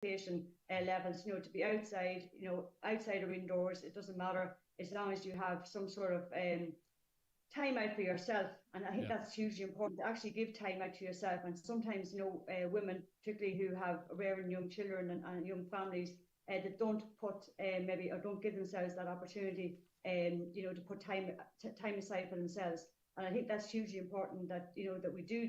levels, to be outside, outside or indoors, it doesn't matter as long as you have some sort of time out for yourself. And I think that's hugely important, to actually give time out to yourself. And sometimes, women, particularly who have rearing young children and young families, that don't put maybe, or don't give themselves that opportunity, to put time aside for themselves. And I think that's hugely important, that that we do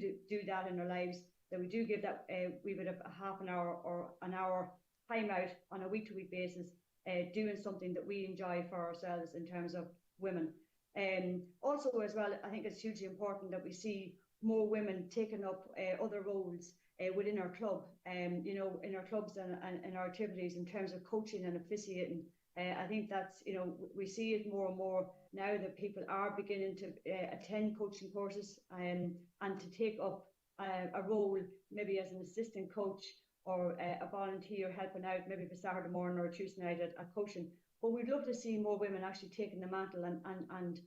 that in our lives, that we do give that we would have a half an hour or an hour time out on a week-to-week basis, doing something that we enjoy for ourselves in terms of women. Also as well, I think it's hugely important that we see more women taking up other roles within our club, in our clubs and in our activities in terms of coaching and officiating. I think that's, we see it more and more now, that people are beginning to attend coaching courses and to take up a role, maybe as an assistant coach or a volunteer helping out, maybe for Saturday morning or Tuesday night at coaching. But we'd love to see more women actually taking the mantle and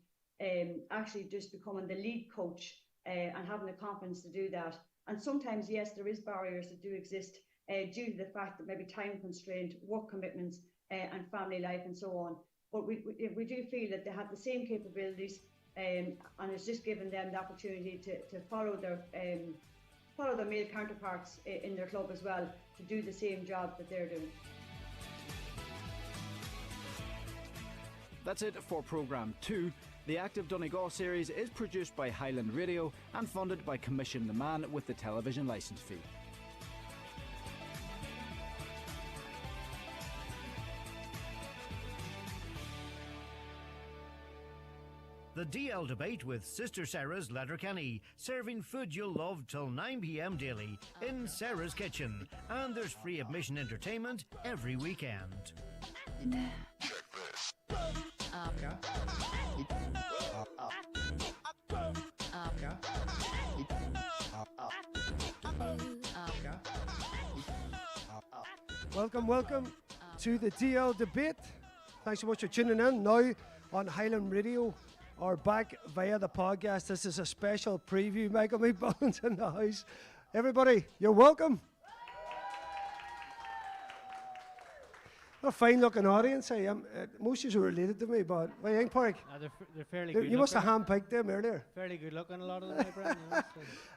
actually just becoming the lead coach and having the confidence to do that. And sometimes, yes, there is barriers that do exist due to the fact that maybe time constraint, work commitments, and family life and so on. But we do feel that they have the same capabilities, and it's just giving them the opportunity to follow their male counterparts in their club as well, to do the same job that they're doing. That's it for Programme 2. The Active Donegal series is produced by Highland Radio and funded by Commission the Man with the television licence fee. The DL Debate with Sister Sarah's Letterkenny, serving food you'll love till 9 p.m. daily in Sarah's Kitchen. And there's free admission entertainment every weekend. Welcome to the DL Debate. Thanks so much for tuning in now on Highland Radio or back via the podcast. This is a special preview. Michael McMullan's in the house. Everybody, you're welcome. A fine-looking audience. Most of you are related to me, but what do you think, Park? They're fairly good. You must have handpicked them earlier. Fairly good looking, a lot of them, Brian. So.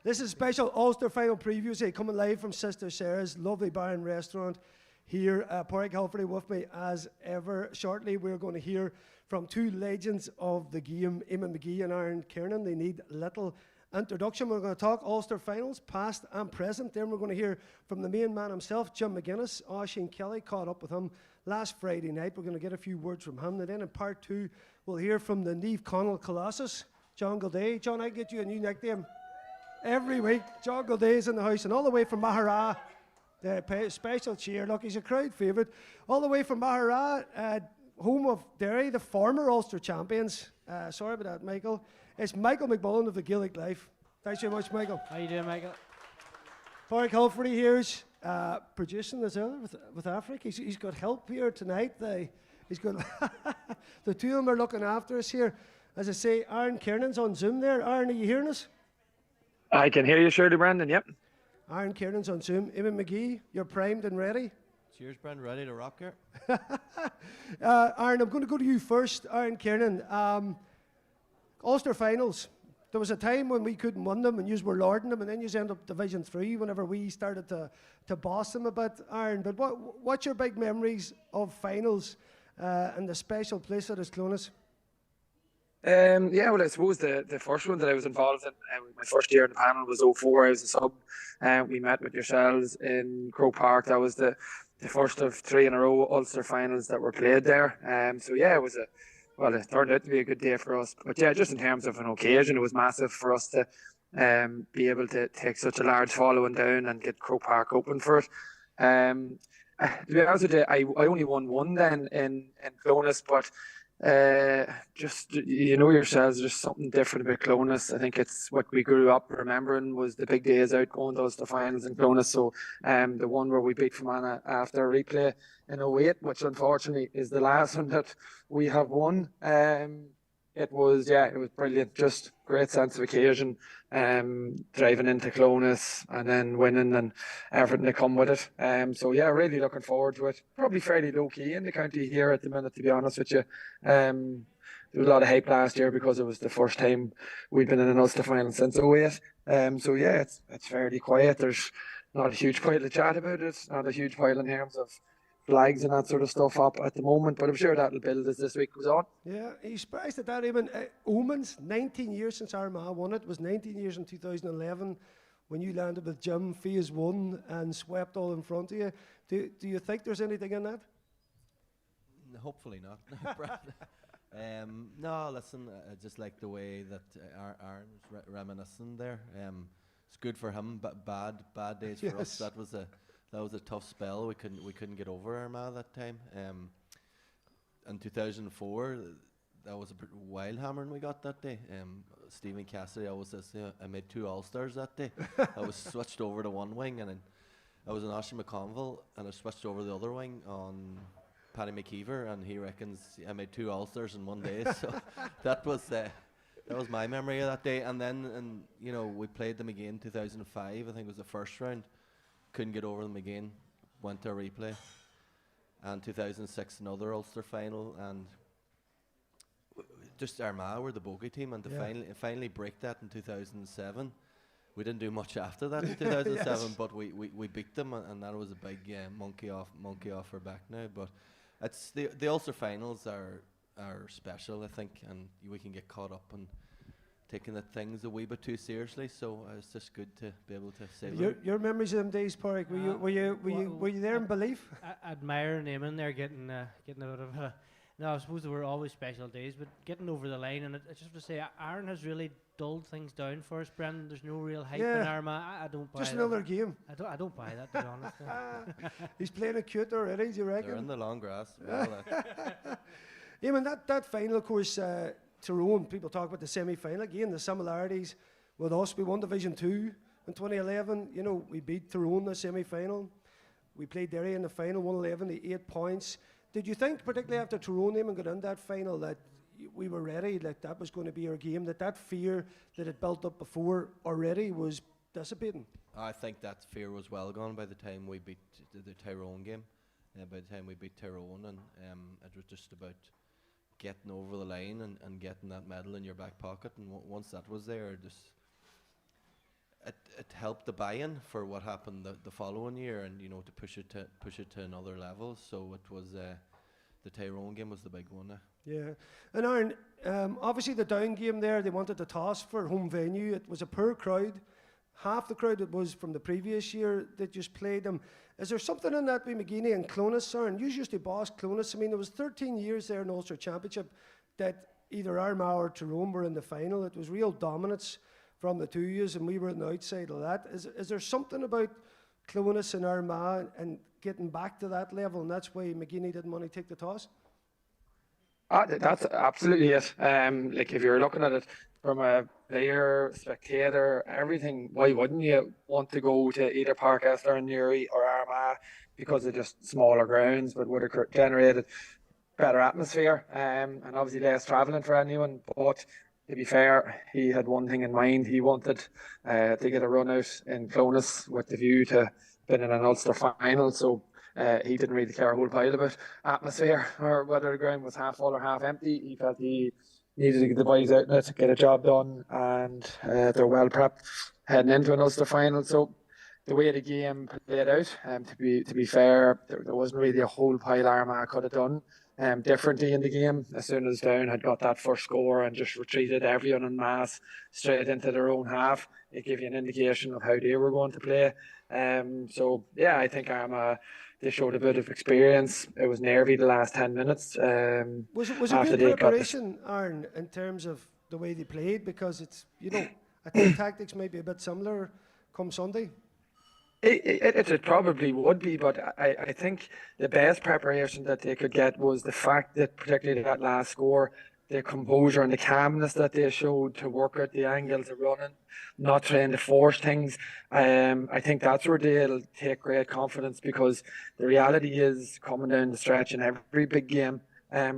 This is special Ulster final preview, coming live from Sister Sarah's lovely bar and restaurant here. Park Halfrey with me as ever. Shortly, we're going to hear from two legends of the game, Eamon McGee and Aaron Kernan. They need little introduction. We're going to talk Ulster finals, past and present. Then we're going to hear from the main man himself, Jim McGuinness. Oisin Kelly caught up with him last Friday night. We're going to get a few words from him. And then in part 2, we'll hear from the Niamh Connell Colossus, John Gildea. John, I get you a new nickname every week. John Gildea is in the house, and all the way from Mahara, the special cheer. Look, he's a crowd favourite. All the way from Mahara, home of Derry, the former Ulster champions. Sorry about that, Michael. It's Michael McMullan of the Gaelic Life. Thanks very much, Michael. How you doing, Michael? Park Halfrey here's producing as well with Africa. He's got help here tonight. He's got the two of them are looking after us here. As I say, Aaron Kernan's on Zoom there. Aaron, are you hearing us? I can hear you, surely, Brandon. Yep. Aaron Kernan's on Zoom. Eamon McGee, you're primed and ready. Cheers, Brandon. Ready to rock here. Aaron, I'm going to go to you first. Aaron Kernan, Ulster finals. There was a time when we couldn't win them and you were lording them, and then you end up Division 3 whenever we started to boss them a bit, Aaron. But what's your big memories of finals and the special place that is Clonus? Yeah, well, I suppose the first one that I was involved in, my first year in the panel was 2004. I was a sub. We met with yourselves in Croke Park. That was the first of 3 in a row Ulster finals that were played there. So yeah, it turned out to be a good day for us. But yeah, just in terms of an occasion, it was massive for us to be able to take such a large following down and get Croke Park open for it. To be honest with you, I only won one then in Clonus, but just, you know yourselves, there's something different about Clonus. I think it's what we grew up remembering was the big days out going to Ulster finals in Clonus. So the one where we beat Fermanagh after a replay in 2008, which unfortunately is the last one that we have won It was brilliant. Just great sense of occasion. Driving into Clonus and then winning and everything that come with it. So yeah, really looking forward to it. Probably fairly low key in the county here at the minute, to be honest with you. There was a lot of hype last year because it was the first time we'd been in an Ulster final since '08. So yeah, it's fairly quiet. There's not a huge pile to chat about it. Not a huge pile in terms of flags and that sort of stuff up at the moment, but I'm sure that'll build as this week goes on. Yeah, are you surprised at that, Eamon? Eamon's 19 years since Armagh won it. It was 19 years in 2011 when you landed with Jim phase 1 and swept all in front of you. Do you think there's anything in that? Hopefully not. No, listen, I just like the way that Aaron's reminiscing there. It's good for him, but bad days for us. That was a tough spell. We couldn't get over Armagh that time. In 2004, that was a wild hammering we got that day. Stephen Cassidy always says, I made 2 All-Stars that day. I was switched over to one wing, and then I was in Ashley McConville, and I switched over the other wing on Paddy McKeever, and he reckons I made 2 All-Stars in one day. So that was my memory of that day. And then, we played them again in 2005. I think it was the first round. Couldn't get over them again. Went to a replay. And 2006, another Ulster final, and just Armagh were the bogey team, and to finally break that in 2007. We didn't do much after that in 2007, but we beat them, and that was a big monkey off our back now. But it's the Ulster finals are special, I think, and we can get caught up in taking the things a wee bit too seriously. So it's just good to be able to say your memories of them days, Pádraig. Were you there in belief? Admiring Eamon there getting a bit of. No, I suppose there were always special days, but getting over the line, and I just have to say, Aaron has really dulled things down for us, Brendan. There's no real hype in Armagh. I don't buy just that. Another game. I don't buy that, to be honest. He's playing it cute already, do you reckon? They're in the long grass. Well, Eamon, that final, of course, Tyrone, people talk about the semi-final. Again, the similarities with us. We won Division 2 in 2011. We beat Tyrone in the semi-final. We played Derry in the final, 111 to 8 points. Did you think, particularly after Tyrone Eamon got in that final, that we were ready, like that was going to be our game, that fear that had built up before already was dissipating? I think that fear was well gone by the time we beat the Tyrone game. By the time we beat Tyrone, and it was just about getting over the line and getting that medal in your back pocket. And once that was there, it helped the buy-in for what happened the following year, and to push it to another level. So it was the Tyrone game was the big one. Yeah, and Aaron, obviously the down game there, they wanted to toss for home venue. It was a poor crowd. Half the crowd it was from the previous year that just played them. Is there something in that with McGee and Clonus, Aaron? You used to boss Clonus. I mean, there was 13 years there in Ulster Championship that either Armagh or Tyrone were in the final. It was real dominance from the two years, and we were on the outside of that. Is there something about Clonus and Armagh and getting back to that level, and that's why McGee didn't want to take the toss? That's absolutely it. Like if you're looking at it from a player, spectator, everything, why wouldn't you want to go to either Parkester, Newry or Armagh because of just smaller grounds, but would have generated better atmosphere and obviously less travelling for anyone. But to be fair, he had one thing in mind. He wanted to get a run out in Clonus with the view to being in an Ulster final. So he didn't really care a whole pile about atmosphere or whether the ground was half full or half empty. He felt he needed to get the boys out there to get a job done, and they're well prepped heading into an Ulster final. So the way the game played out, to be fair, there wasn't really a whole pile Armagh could have done differently in the game. As soon as Down had got that first score and just retreated everyone en masse straight into their own half, it gave you an indication of how they were going to play. So yeah, I think Armagh, they showed a bit of experience. It was nervy the last 10 minutes. Was it good preparation, Aaron, in terms of the way they played? Because it's, I think tactics may be a bit similar come Sunday. It probably would be, but I think the best preparation that they could get was the fact that, particularly that last score, the composure and the calmness that they showed to work out the angles of running, not trying to force things. I think that's where they'll take great confidence, because the reality is, coming down the stretch in every big game,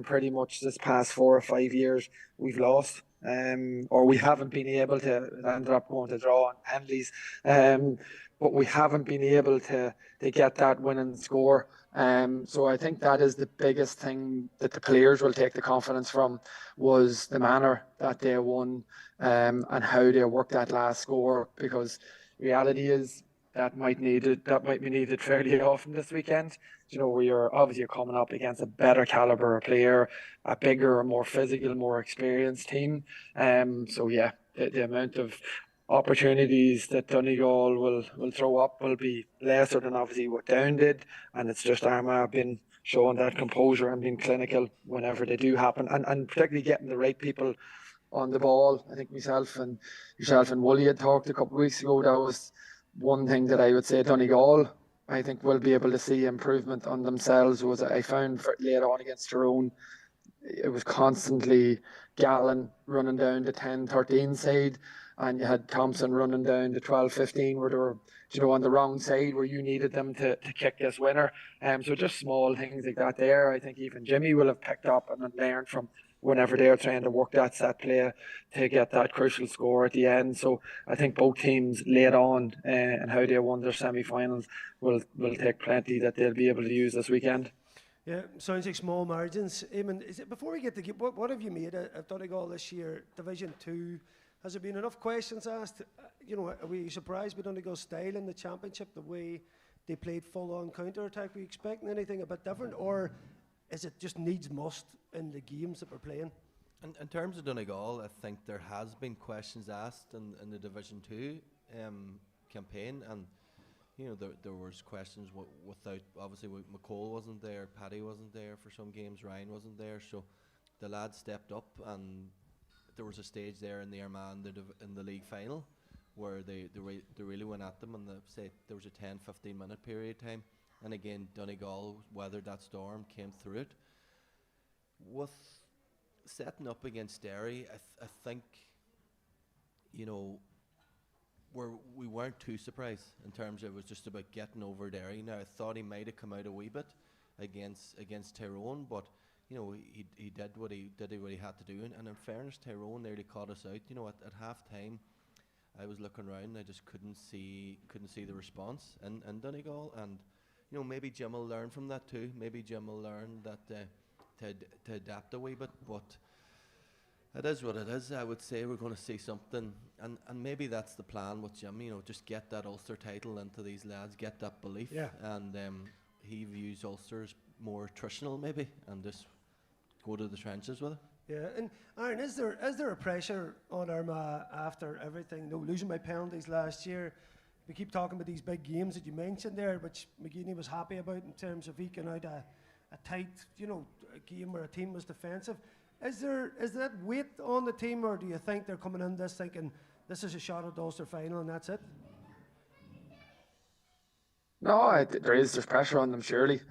pretty much this past 4 or 5 years we've lost, or we haven't been able to. It ended up going to draw on penalties, but we haven't been able to get that winning score. So I think that is the biggest thing that the players will take the confidence from, was the manner that they won, and how they worked that last score, because reality is that might be needed fairly often this weekend. We are obviously coming up against a better caliber of player, a bigger, more physical, more experienced team. So yeah, the amount of opportunities that Donegal will throw up will be lesser than obviously what Down did, and it's just Armagh been showing that composure and being clinical whenever they do happen, and particularly getting the right people on the ball. I think yourself and Wooly had talked a couple of weeks ago. That was one thing that I would say Donegal, I think, will be able to see improvement on themselves. Was I found later on against Tyrone, it was constantly Gallen running down the 10-13 side, and you had Thompson running down the 12-15 where they were, on the wrong side where you needed them to kick this winner. So just small things like that there. I think even Jimmy will have picked up and learned from whenever they're trying to work that set play to get that crucial score at the end. So I think both teams laid on, and how they won their semi-finals will take plenty that they'll be able to use this weekend. Yeah, sounds like small margins. Eamon, before we get to what have you made of Donegal this year, Division 2? Has there been enough questions asked? Are we surprised with Donegal's style in the championship, the way they played full-on counter-attack? Were you expecting anything a bit different, or is it just needs must in the games that we're playing? In terms of Donegal, I think there has been questions asked in the Division 2 campaign, and there was questions without, obviously McCall wasn't there, Paddy wasn't there for some games, Ryan wasn't there, so the lads stepped up, and there was a stage there in the Armagh in the league final where they really went at them, and there was a 10-15 minute period time, and again Donegal weathered that storm, came through it. With setting up against Derry, I think we weren't too surprised in terms of it was just about getting over Derry. Now I thought he might have come out a wee bit against Tyrone, but he did what he had to do, and in fairness, Tyrone nearly caught us out. At half time, I was looking around, I just couldn't see the response in Donegal, and maybe Jim will learn from that too. Maybe Jim will learn that to adapt a wee bit, but it is what it is. I would say we're going to see something, and maybe that's the plan with Jim. Just get that Ulster title into these lads, get that belief, and he views Ulster as more attritional maybe, and just go to the trenches with it. Yeah, and Aaron, is there a pressure on Armagh after everything? Losing by penalties last year. We keep talking about these big games that you mentioned there, which McGee was happy about in terms of eking out a tight, a game where a team was defensive. Is that weight on the team, or do you think they're coming in this thinking this is a shot at the Ulster final and that's it? No, there's pressure on them, surely.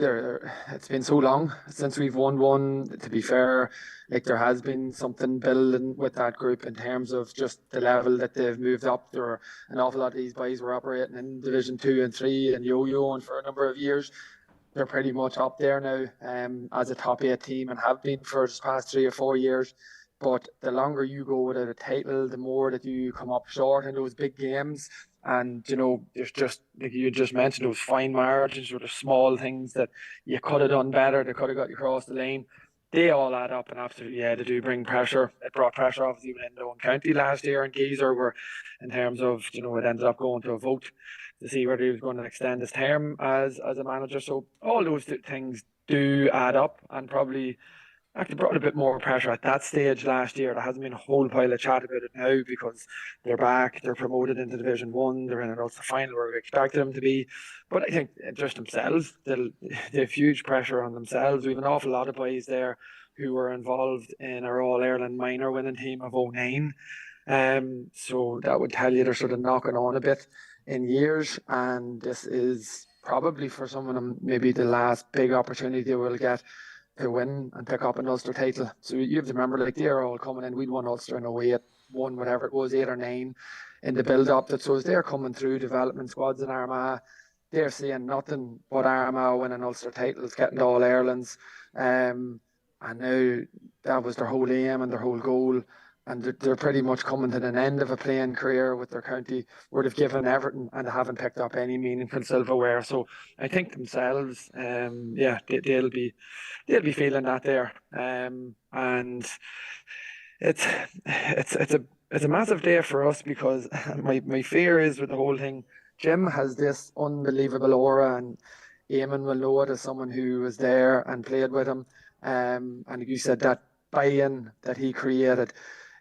It's been so long since we've won one. To be fair, there has been something building with that group in terms of just the level that they've moved up. There were an awful lot of these boys were operating in Division 2 and 3 and yo-yoing for a number of years. They're pretty much up there now as a top 8 team, and have been for the past 3 or 4 years. But the longer you go without a title, the more that you come up short in those big games. And there's just, like you just mentioned, those fine margins or the small things that you could have done better, they could have got you across the lane. They all add up, and absolutely, they do bring pressure. It brought pressure, obviously, when Down County last year and Geezer were, in terms of, it ended up going to a vote to see whether he was going to extend his term as a manager. So all those things do add up, and probably actually brought a bit more pressure at that stage last year. There hasn't been a whole pile of chat about it now because they're back, they're promoted into Division 1, they're in an Ulster final where we expected them to be. But I think just themselves, they have huge pressure on themselves. We have an awful lot of boys there who were involved in our All-Ireland minor winning team of 2009. So that would tell you they're sort of knocking on a bit in years, and this is probably for some of them maybe the last big opportunity they will get to win and pick up an Ulster title. So you have to remember, they're all coming in. We'd won Ulster in 08, won whatever it was, 8 or 9 in the build-up. So as they're coming through development squads in Armagh, they're seeing nothing but Armagh winning Ulster titles, getting to All Irelands, and now that was their whole aim and their whole goal. And they're pretty much coming to an end of a playing career with their county, where they've given everything and they haven't picked up any meaningful silverware. So I think themselves, they'll be feeling that there, and it's a massive day for us, because my fear is with the whole thing. Jim has this unbelievable aura, and Eamon will know it as someone who was there and played with him. And you said that buy-in that he created.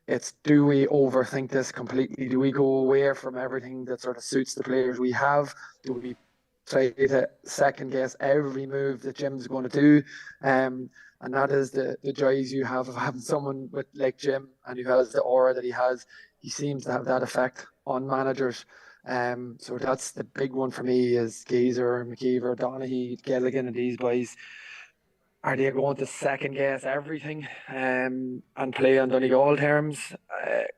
It's, do we overthink this completely? Do we go away from everything that sort of suits the players we have? Do we try to second guess every move that Jim's going to do? And that is the joys you have of having someone like Jim, and who has the aura that he has. He seems to have that effect on managers. So that's the big one for me, is Geezer, McGee, Donaghy, Gilligan and these boys. Are they going to second guess everything and play on Donegal terms?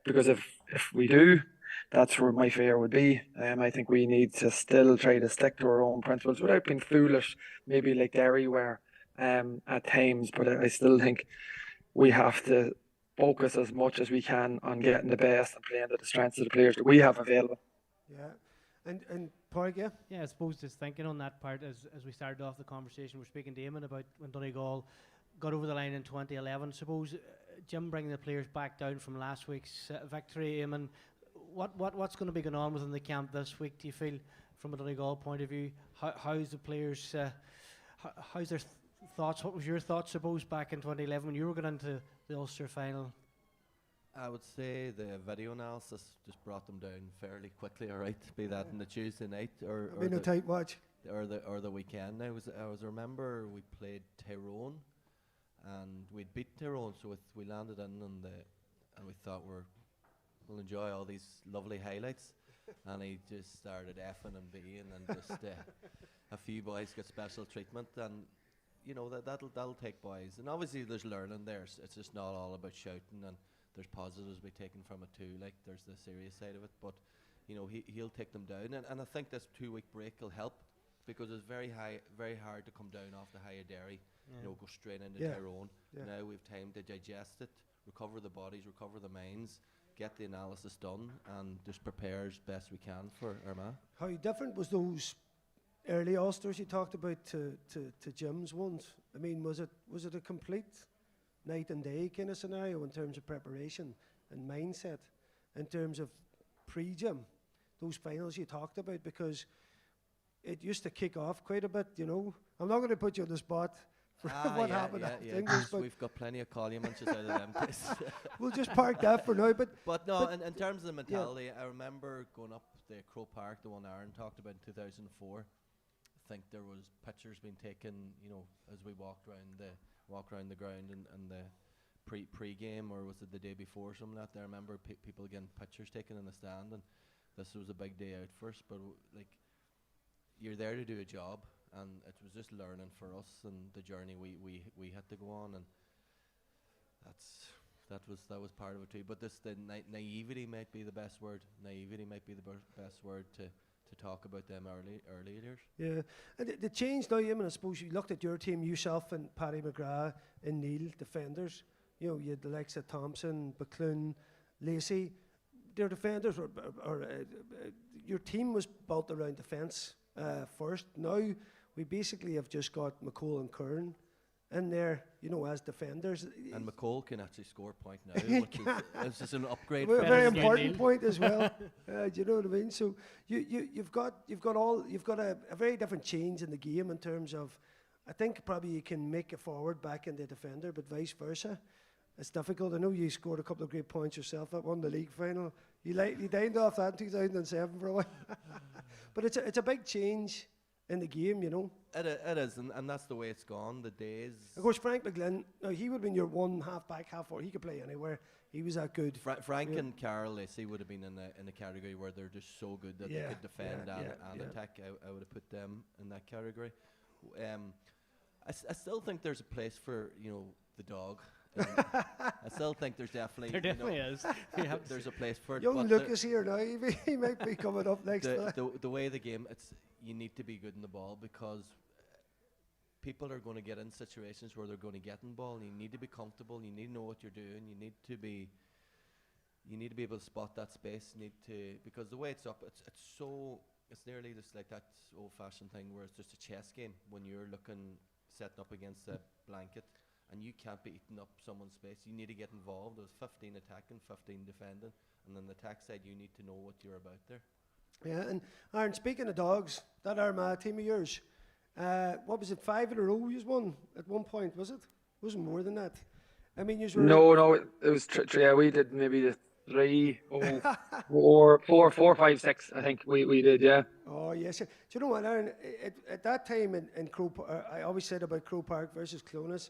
Because if we do, that's where my fear would be. I think we need to still try to stick to our own principles without being foolish, maybe like Derry were at times. But I still think we have to focus as much as we can on getting the best and playing to the strengths of the players that we have available. Yeah, and Park, yeah? Yeah, I suppose just thinking on that part, as we started off the conversation, we're speaking to Eamon about when Donegal got over the line in 2011. Suppose Jim bringing the players back down from last week's victory, Eamon, what's going to be going on within the camp this week, do you feel, from a Donegal point of view? How's the players, how's their thoughts? What was your thoughts, suppose, back in 2011 when you were going into the Ulster final? I would say the video analysis just brought them down fairly quickly. All right, be that in the Tuesday night or a tight watch, or the weekend. I remember we played Tyrone, and we'd beat Tyrone, so we landed in and we thought we'll enjoy all these lovely highlights, and he just started effing and being, and just a few boys got special treatment, and you know that'll take boys, and obviously there's learning there. It's just not all about shouting, and there's positives we taken from it too, like there's the serious side of it, but you know he'll take them down, and I think this 2-week break will help, because it's very hard to come down off the high of Derry, you know, go straight into Tyrone. Now we've time to digest it, recover the bodies, recover the minds, get the analysis done, and just prepare as best we can for Armagh. How different was those early Ulsters you talked about to Jim's ones? I mean, was it a complete night and day kind of scenario in terms of preparation and mindset, in terms of pre-Jim, those finals you talked about? Because it used to kick off quite a bit, you know. I'm not going to put you on the spot for what happened. We've got plenty of columns out of them. We'll just park that for now. But no, in terms of the mentality, I remember going up the Crow Park, the one Aaron talked about in 2004. I think there was pictures being taken, you know, as we walked around the ground and the pre-game, or was it the day before, something like that. I remember people getting pictures taken in the stand, and this was a big day out for us, but like, you're there to do a job, and it was just learning for us and the journey we had to go on, and that was part of it too. But the naivety might be the best word. Naivety might be the best word to talk about them early years. Yeah, and the change now, Eamon, I suppose you looked at your team, yourself and Paddy McGrath and Neil, defenders. You know, you had the likes of Thompson, McClune, Lacey. Their defenders your team was built around defence first. Now we basically have just got McCall and Kernan in there, you know, as defenders. And McCall can actually score a point now, which is an upgrade. A very important point as well. Do you know what I mean? So you've got a very different change in the game in terms of, I think probably you can make a forward back in the defender, but vice versa. It's difficult. I know you scored a couple of great points yourself at won the league final. You dined off that in 2007 for a while. But it's a big change in the game, you know. It is, and that's the way it's gone. The days. Of course, Frank McGlynn, now he would have been your one half back, half forward. He could play anywhere. He was that good. Frank and Carol Lacey would have been in the category where they're just so good that they could defend and attack. I would have put them in that category. I still think there's a place for, you know, the dog. I still think there's definitely. There definitely is. There's a place for it. Young Lucas here now. He might be coming up next time. The way the game, it's, you need to be good in the ball, because people are going to get in situations where they're going to get in ball, and you need to be comfortable. You need to know what you're doing. You need to be able to spot that space. You need to, because the way it's up, it's nearly just like that old-fashioned thing where it's just a chess game when you're setting up against a blanket, and you can't be eating up someone's space. You need to get involved. There's 15 attacking, 15 defending, and on the attack side, you need to know what you're about there. Yeah, and Aaron, speaking of dogs, that Armagh team of yours, what was it, 5 in a row you won at one point, was it? It wasn't more than that. I mean, you were... No, it was yeah, we did maybe the 3, 4, 5, 6, I think we did, yeah. Oh, yes. Do you know what, Aaron, at that time in Crow I always said about Crow Park versus Clonus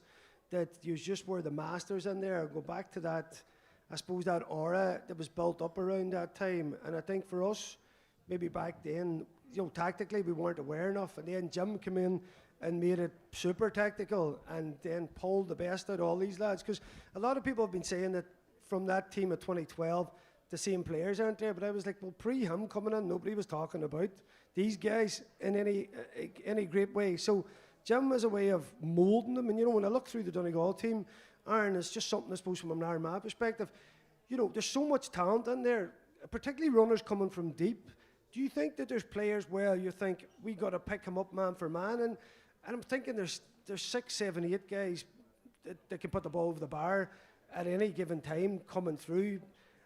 that you just were the masters in there. Go back to that, I suppose, that aura that was built up around that time. And I think for us, maybe back then, tactically we weren't aware enough. And then Jim came in and made it super tactical and then pulled the best out of all these lads. Because a lot of people have been saying that from that team of 2012, the same players aren't there. But I was like, well, pre him coming in, nobody was talking about these guys in any great way. So Jim was a way of moulding them. And, when I look through the Donegal team, Aaron, it's just something, I suppose, from an Armagh perspective. There's so much talent in there, particularly runners coming from deep. Do you think that there's players where you think we got to pick them up man for man? And I'm thinking there's 6, 7, 8 guys that can put the ball over the bar at any given time coming through.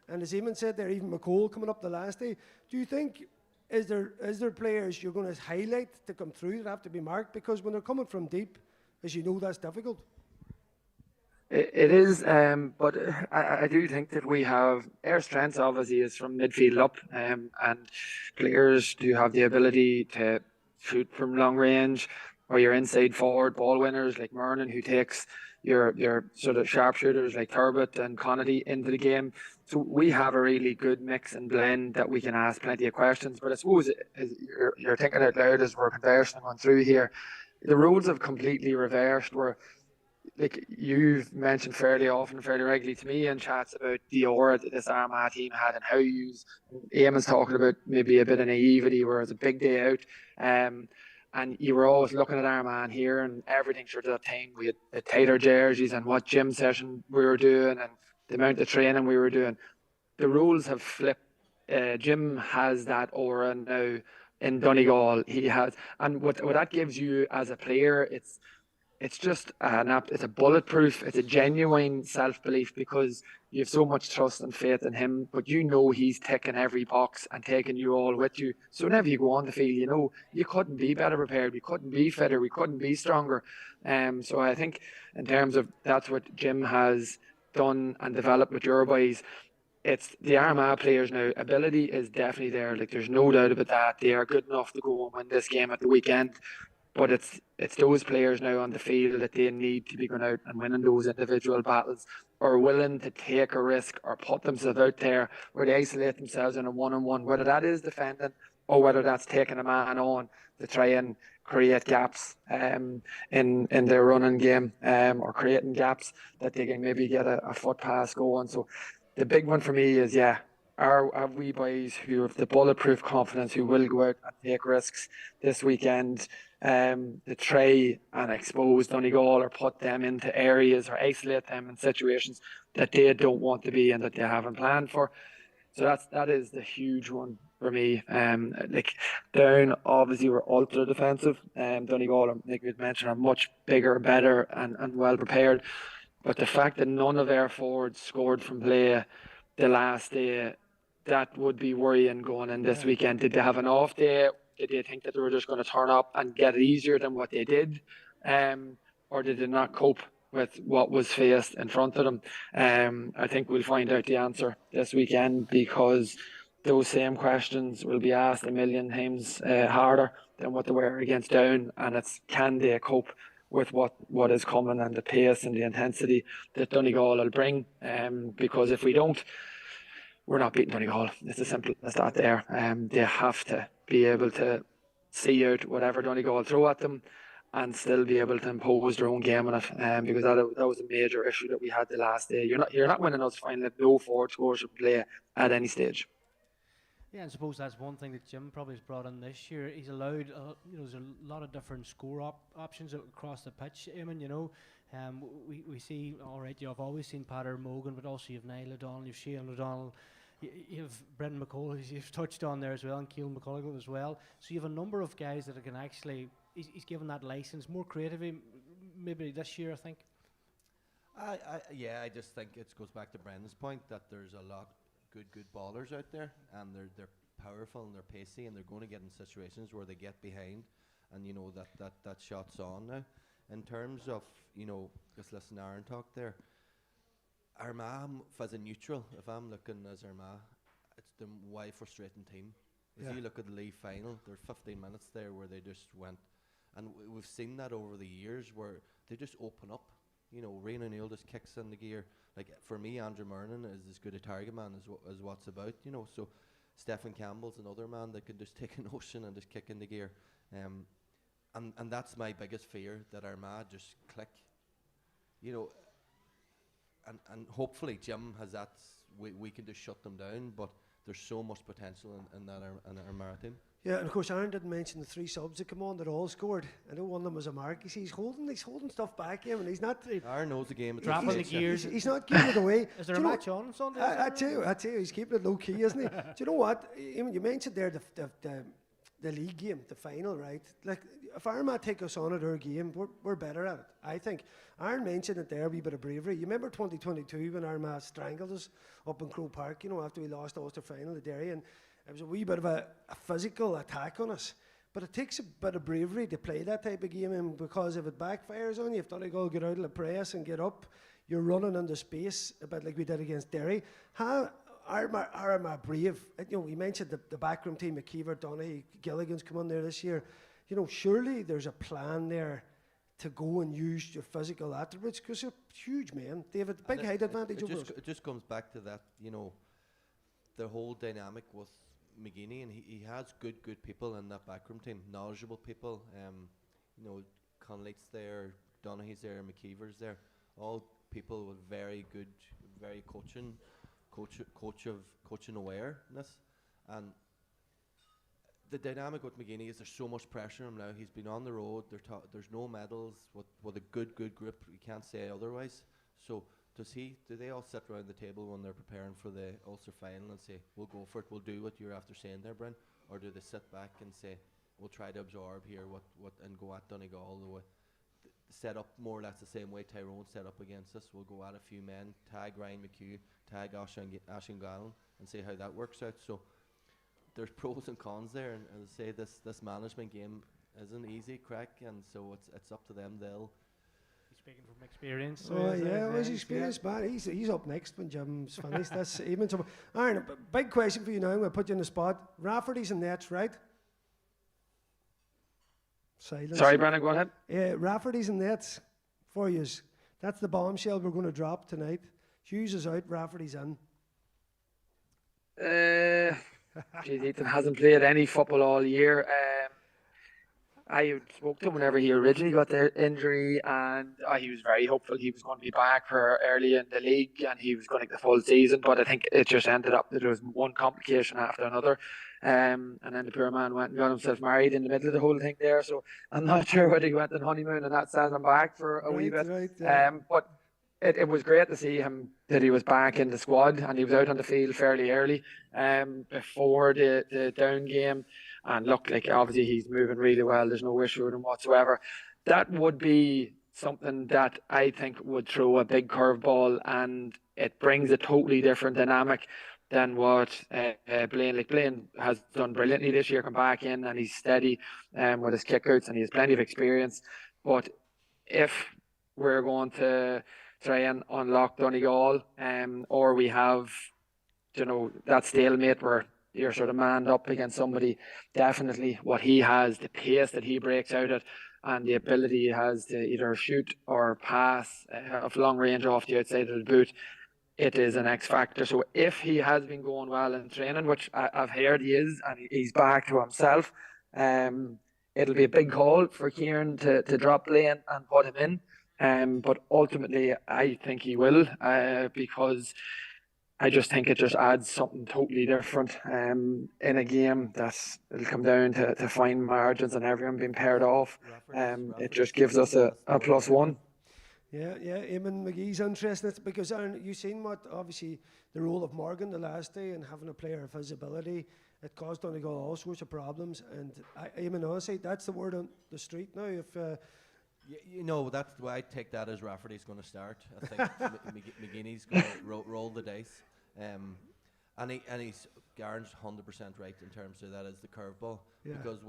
And as Eamon said there, even McCall coming up the last day. Do you think, is there players you're going to highlight to come through that have to be marked? Because when they're coming from deep, as you know, that's difficult. It is, but I do think that we have, our strength obviously is from midfield up, and players do have the ability to shoot from long range, or your inside forward ball winners like Mernon, who takes your sort of sharpshooters like Turbot and Connady into the game. So we have a really good mix and blend that we can ask plenty of questions. But I suppose you're thinking out loud as we're conversing on through here. The roles have completely reversed, where like you've mentioned fairly often, fairly regularly to me in chats about the aura that this Armagh team had and how you use. Eamon's talking about maybe a bit of naivety where it's a big day out. And you were always looking at Armagh here and everything sort of that time. We had tighter jerseys and what gym session we were doing and the amount of training we were doing. The roles have flipped. Jim has that aura now in Donegal. He has, and what that gives you as a player, it's just it's a bulletproof, it's a genuine self-belief because you have so much trust and faith in him, but he's ticking every box and taking you all with you. So whenever you go on the field, you couldn't be better prepared, we couldn't be fitter, we couldn't be stronger. So I think in terms of that's what Jim has done and developed with your boys. It's the Armagh players now, ability is definitely there, like there's no doubt about that. They are good enough to go and win this game at the weekend. But it's those players now on the field that they need to be going out and winning those individual battles, or willing to take a risk or put themselves out there where they isolate themselves in a one-on-one, whether that is defending or whether that's taking a man on to try and create gaps in their running game, or creating gaps that they can maybe get a foot pass going. So the big one for me is, are we boys who have the bulletproof confidence, who will go out and take risks this weekend, to try and expose Donegal or put them into areas or isolate them in situations that they don't want to be and that they haven't planned for. So that is the huge one for me. Like Down, obviously we're ultra defensive. Donegal, like we mentioned, are much bigger, better and well prepared. But the fact that none of our forwards scored from play the last day, that would be worrying going in this weekend. Did they have an off day? Did they think that they were just going to turn up and get it easier than what they did? Or did they not cope with what was faced in front of them? I think we'll find out the answer this weekend, because those same questions will be asked a million times harder than what they were against Down. And it's, can they cope with what is coming and the pace and the intensity that Donegal will bring? Because if we don't, we're not beating Donegal. It's as simple as that there. They have to be able to see out whatever Donegal throw at them and still be able to impose their own game on it. Because that was a major issue that we had the last day. You're not winning us final if no forward scores from play at any stage. Yeah, and I suppose that's one thing that Jim probably has brought in this year. He's allowed, there's a lot of different score options across the pitch, Eamon, we see, all right, you've always seen Pater Morgan, but also you have Niall O'Donnell, you've Shane O'Donnell, you have Brendan McCall, who you've touched on there as well, and Keelan McCullough as well. So you have a number of guys that can actually, he's given that licence, more creativity, maybe this year, I think. I just think it goes back to Brendan's point that there's a lot good ballers out there, and they're powerful and they're pacey, and they're going to get in situations where they get behind, and that shot's on now. In terms of just listen to Aaron talk there, Armagh as a neutral, if I'm looking as Armagh, it's the why frustrating team. If you look at the league final, there are 15 minutes there where they just went, and we've seen that over the years where they just open up. Rian O'Neill just kicks in the gear. Like, for me, Andrew Murnan is as good a target man as what's about, So Stephen Campbell's another man that can just take a notion and just kick in the gear. And that's my biggest fear, that Armagh just click. And hopefully Jim has that, we can just shut them down, but there's so much potential in that Armagh team. Yeah, and of course Aaron didn't mention the 3 subs that come on that all scored. I know one of them was a mark. He's holding stuff back, and he's not. Aaron knows the game. Dropping the gears. He's not giving it away. Is there a match on Sunday? I tell you, he's keeping it low key, isn't he? Do you know what? You mentioned there the league game, the final, right? Like, if Armagh take us on at our game, we're better at it, I think. Aaron mentioned it there, a wee bit of bravery. You remember 2022 when Armagh strangled us up in Croke Park, after we lost the Ulster final to Derry, and it was a wee bit of a physical attack on us. But it takes a bit of bravery to play that type of game, and because if it backfires on you, if Donegal get out of the press and get up, you're running into space, a bit like we did against Derry. How Armagh brave? We mentioned the backroom team, McKeever, Donaghy, Gilligan's come on there this year. Surely there's a plan there to go and use your physical attributes, because they're huge men. They have a big height advantage over us. It just comes back to that, the whole dynamic with McGee, and he has good people in that backroom team, knowledgeable people. Conleight's there, Donaghy's there, McKeever's there, all people with very good, very coaching awareness. And the dynamic with McGee is there's so much pressure on him now. He's been on the road. There's no medals with a good grip. You can't say otherwise. So do they all sit around the table when they're preparing for the Ulster final and say, we'll go for it, we'll do what you're after saying there, Brent? Or do they sit back and say, we'll try to absorb here what and go at Donegal the way, set up more or less the same way Tyrone set up against us? We'll go at a few men, tag Ryan McHugh, tag Ashen Gallen, and see how that works out. So there's pros and cons there, and as I say, this management game isn't easy crack, and so it's up to them. Speaking from experience. His experience, man. He's up next when Jim's finished. That's Eamon. So, Aaron, a big question for you now. I'm going to put you in the spot. Rafferty's and nets, right? Silence. Sorry, Brandon, go ahead. Rafferty's and nets for you. That's the bombshell we're going to drop tonight. Hughes is out, Rafferty's in. Ethan hasn't played any football all year. I spoke to him whenever he originally got the injury, and he was very hopeful he was going to be back for early in the league and he was going to get the full season, but I think it just ended up that there was one complication after another, and then the poor man went and got himself married in the middle of the whole thing there, so I'm not sure whether he went on honeymoon and that sent him back for a wee bit. But it was great to see him, that he was back in the squad, and he was out on the field fairly early before the down game. And look, like, obviously he's moving really well. There's no issue with him whatsoever. That would be something that I think would throw a big curveball, and it brings a totally different dynamic than what Blaine. Like, Blaine has done brilliantly this year, come back in, and he's steady with his kickouts, and he has plenty of experience. But if we're going to try and unlock Donegal, or we have, that stalemate where you're sort of manned up against somebody, definitely what he has, the pace that he breaks out at, and the ability he has to either shoot or pass of long range off the outside of the boot, it is an X factor. So if he has been going well in training, which I've heard he is, and he's back to himself, it'll be a big call for Kieran to drop Blaine and put him in. But ultimately, I think he will, because I just think it just adds something totally different in a game it'll come down to fine margins and everyone being paired off. It just gives us a +1. Yeah, Eamon McGee's interested because Aaron, you've seen what obviously the role of Morgan the last day and having a player of his ability, it caused Donegal all sorts of problems. And Eamon, honestly, that's the word on the street now. If that's why I take that as Rafferty's going to start. I think McGuinness going to roll the dice, and he's Garn's 100% right in terms of that as the curveball because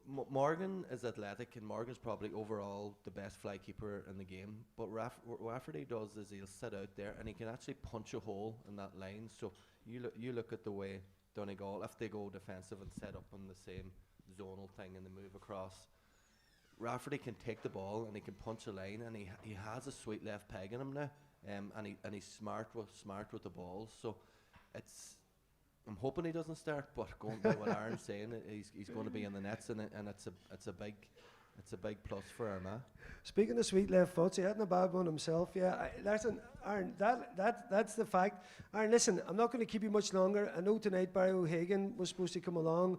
Morgan is athletic and Morgan's probably overall the best fly keeper in the game, but Rafferty does is he'll sit out there and he can actually punch a hole in that line. So you look at the way Donegal, if they go defensive and set up on the same zonal thing and they move across, Rafferty can take the ball and he can punch a line, and he has a sweet left peg in him now, and he's smart with the balls. So I'm hoping he doesn't start, but going by what Aaron's saying, he's going to be in the nets, and it's a big plus for Armagh. Speaking of sweet left foots, he hadn't a bad one himself. Yeah, listen, Aaron, that's the fact. Aaron, listen, I'm not going to keep you much longer. I know tonight Barry O'Hagan was supposed to come along,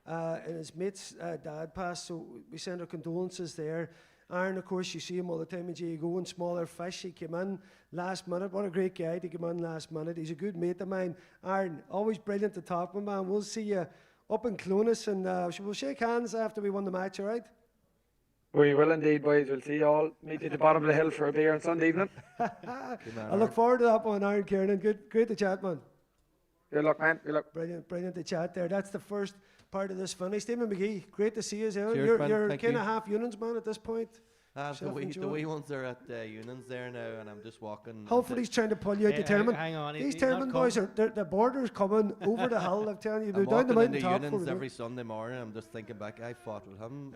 and his mate's dad passed, so we send our condolences there. Aaron, of course, you see him all the time in Jago and Smaller Fish. He came in last minute. What a great guy to come in last minute. He's a good mate of mine. Aaron, always brilliant to talk with, man. We'll see you up in Clonus, and we'll shake hands after we won the match, all right? We will indeed, boys. We'll see you all. Meet at the bottom of the hill for a beer on Sunday evening. I look forward to that one, Aaron Kernan. Great to chat, man. Good luck, man. Good luck. Brilliant to chat there. That's the first part of this finished. Eamon McGee, great to see you. Cheers, you're kind of half Unions man at this point. The wee ones are at Unions there now, and I'm just walking. Hopefully he's trying to pull you out to Termon. Hang on, these Termon boys the border's coming over the hill. I'm telling you, they're down the mountain top. Unions every Sunday morning. I'm just thinking back. I fought with him.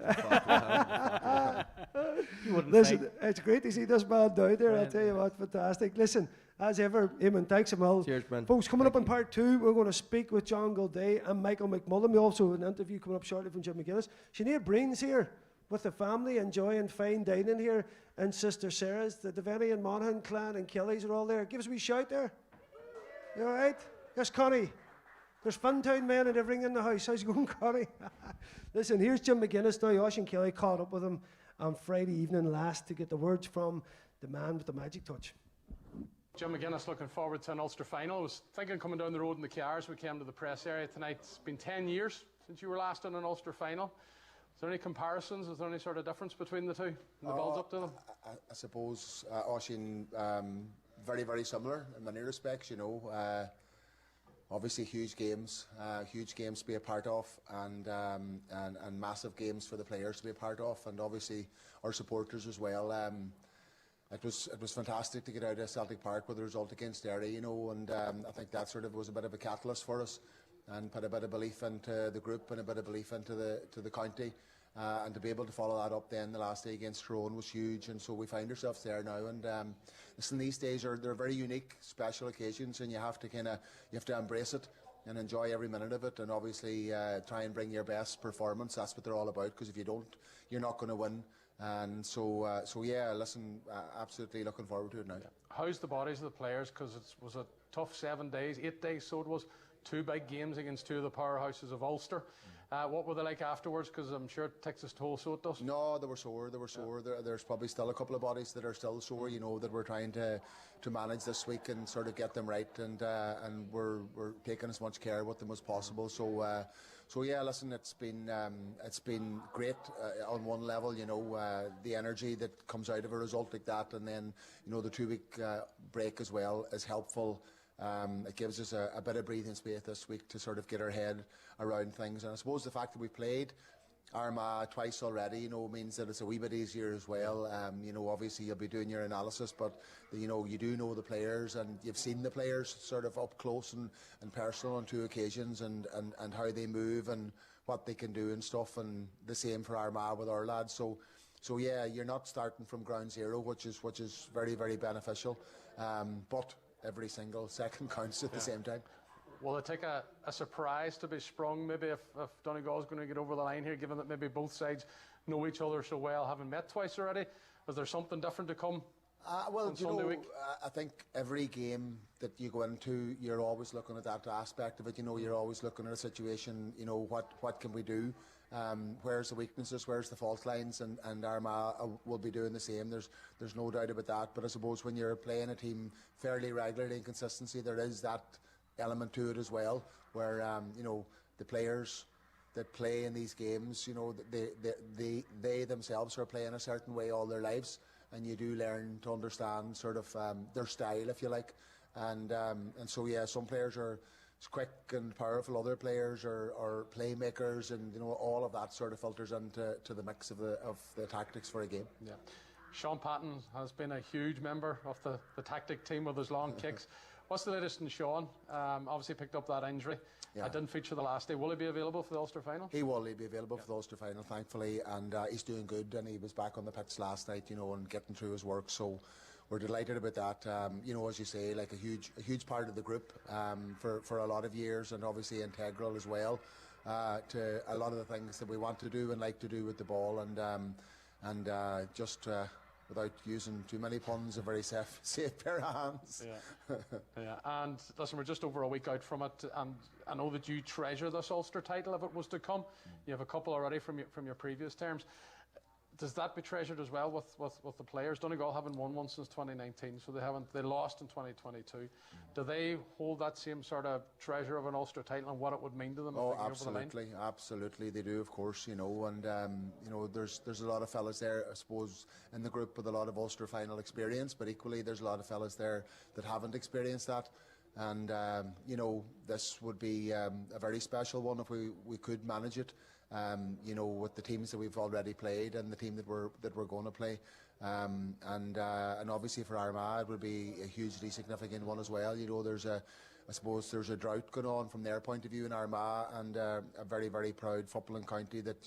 Listen, it's great to see this man down there. I'll tell you what, fantastic. Listen, as ever, Eamon, thanks a million. Cheers, man. Folks, coming up in part 2, we're going to speak with John Gildea and Michael McMullan. We also have an interview coming up shortly from Jim McGuinness. Sinead Breen's here with the family enjoying fine dining here in Sister Sara's. The Devenney and Monaghan clan and Kelly's are all there. Give us a wee shout there. You all right? Yes, Connie. There's Funtown men and everything in the house. How's it going, Connie? Listen, here's Jim McGuinness now. Oisin Kelly caught up with him on Friday evening last to get the words from the man with the magic touch. Jim McGuinness looking forward to an Ulster final. I was thinking coming down the road in the cars, we came to the press area tonight. It's been 10 years since you were last in an Ulster final. Is there any comparisons? Is there any sort of difference between the two and the builds up to them? I suppose, Oisin, very, very similar in many respects, you know. Obviously huge games to be a part of, and massive games for the players to be a part of, and obviously our supporters as well. It was fantastic to get out of Celtic Park with a result against Derry, you know, and I think that sort of was a bit of a catalyst for us, and put a bit of belief into the group and a bit of belief into the county, and to be able to follow that up then the last day against Tyrone was huge, and so we find ourselves there now. And listen, these days they're very unique, special occasions, and you have to embrace it and enjoy every minute of it, and obviously try and bring your best performance. That's what they're all about, because if you don't, you're not going to win. And so yeah, listen, absolutely looking forward to it now. How's the bodies of the players? Because it was a tough 7 days, 8 days, so it was. 2 big games against 2 of the powerhouses of Ulster. What were they like afterwards? Because I'm sure it takes its toll, so it does. No, they were sore. There's probably still a couple of bodies that are still sore, you know, that we're trying to manage this week and sort of get them right, and we're taking as much care with them as possible. So yeah, listen, it's been great on one level, you know, the energy that comes out of a result like that, and then, you know, the 2-week break as well is helpful. It gives us a bit of breathing space this week to sort of get our head around things, and I suppose the fact that we played Armagh twice already, you know, means that it's a wee bit easier as well. You know, obviously you'll be doing your analysis, but you know, you do know the players, and you've seen the players sort of up close and personal on 2 occasions, and how they move and what they can do and stuff, and the same for Armagh with our lads. So yeah, you're not starting from ground zero, which is very, very beneficial. But every single second counts at the same time. Will it take a surprise to be sprung, maybe, if Donegal is going to get over the line here, given that maybe both sides know each other so well, having met twice already? Is there something different to come? Well, on Sunday week? I think every game that you go into, you're always looking at that aspect of it. You're always looking at a situation. What can we do? Where's the weaknesses? Where's the fault lines? And Armagh will be doing the same. There's no doubt about that. But I suppose when you're playing a team fairly regularly in consistency, there is that element to it as well, where the players that play in these games, they themselves are playing a certain way all their lives, and you do learn to understand sort of their style, if you like, and so yeah, some players are quick and powerful, other players are playmakers, and all of that sort of filters into the mix of the tactics for a game. Yeah. Sean Patton has been a huge member of the tactic team with his long kicks. What's the latest in Sean? Obviously picked up that injury. Yeah. I didn't feature the last day. Will he be available for the Ulster final? He will. He'll be available for the Ulster final, thankfully, and he's doing good. And he was back on the pitch last night, and getting through his work. So we're delighted about that. As you say, like a huge part of the group for a lot of years, and obviously integral as well to a lot of the things that we want to do and like to do with the ball, and just. Without using too many puns, a very safe pair of hands. Yeah. Yeah. And listen, we're just over a week out from it, and I know that you treasure this Ulster title if it was to come. You have a couple already from your previous terms. Does that be treasured as well with the players? Donegal haven't won one since 2019, so they lost in 2022. Do they hold that same sort of treasure of an Ulster title and what it would mean to them? Oh, absolutely, they do, of course. And there's a lot of fellas there, I suppose, in the group with a lot of Ulster final experience, but equally there's a lot of fellas there that haven't experienced that. And this would be a very special one if we could manage it. With the teams that we've already played and the team that we're going to play, and obviously for Armagh it would be a hugely significant one as well. I suppose there's a drought going on from their point of view in Armagh, and a very, very proud footballing county that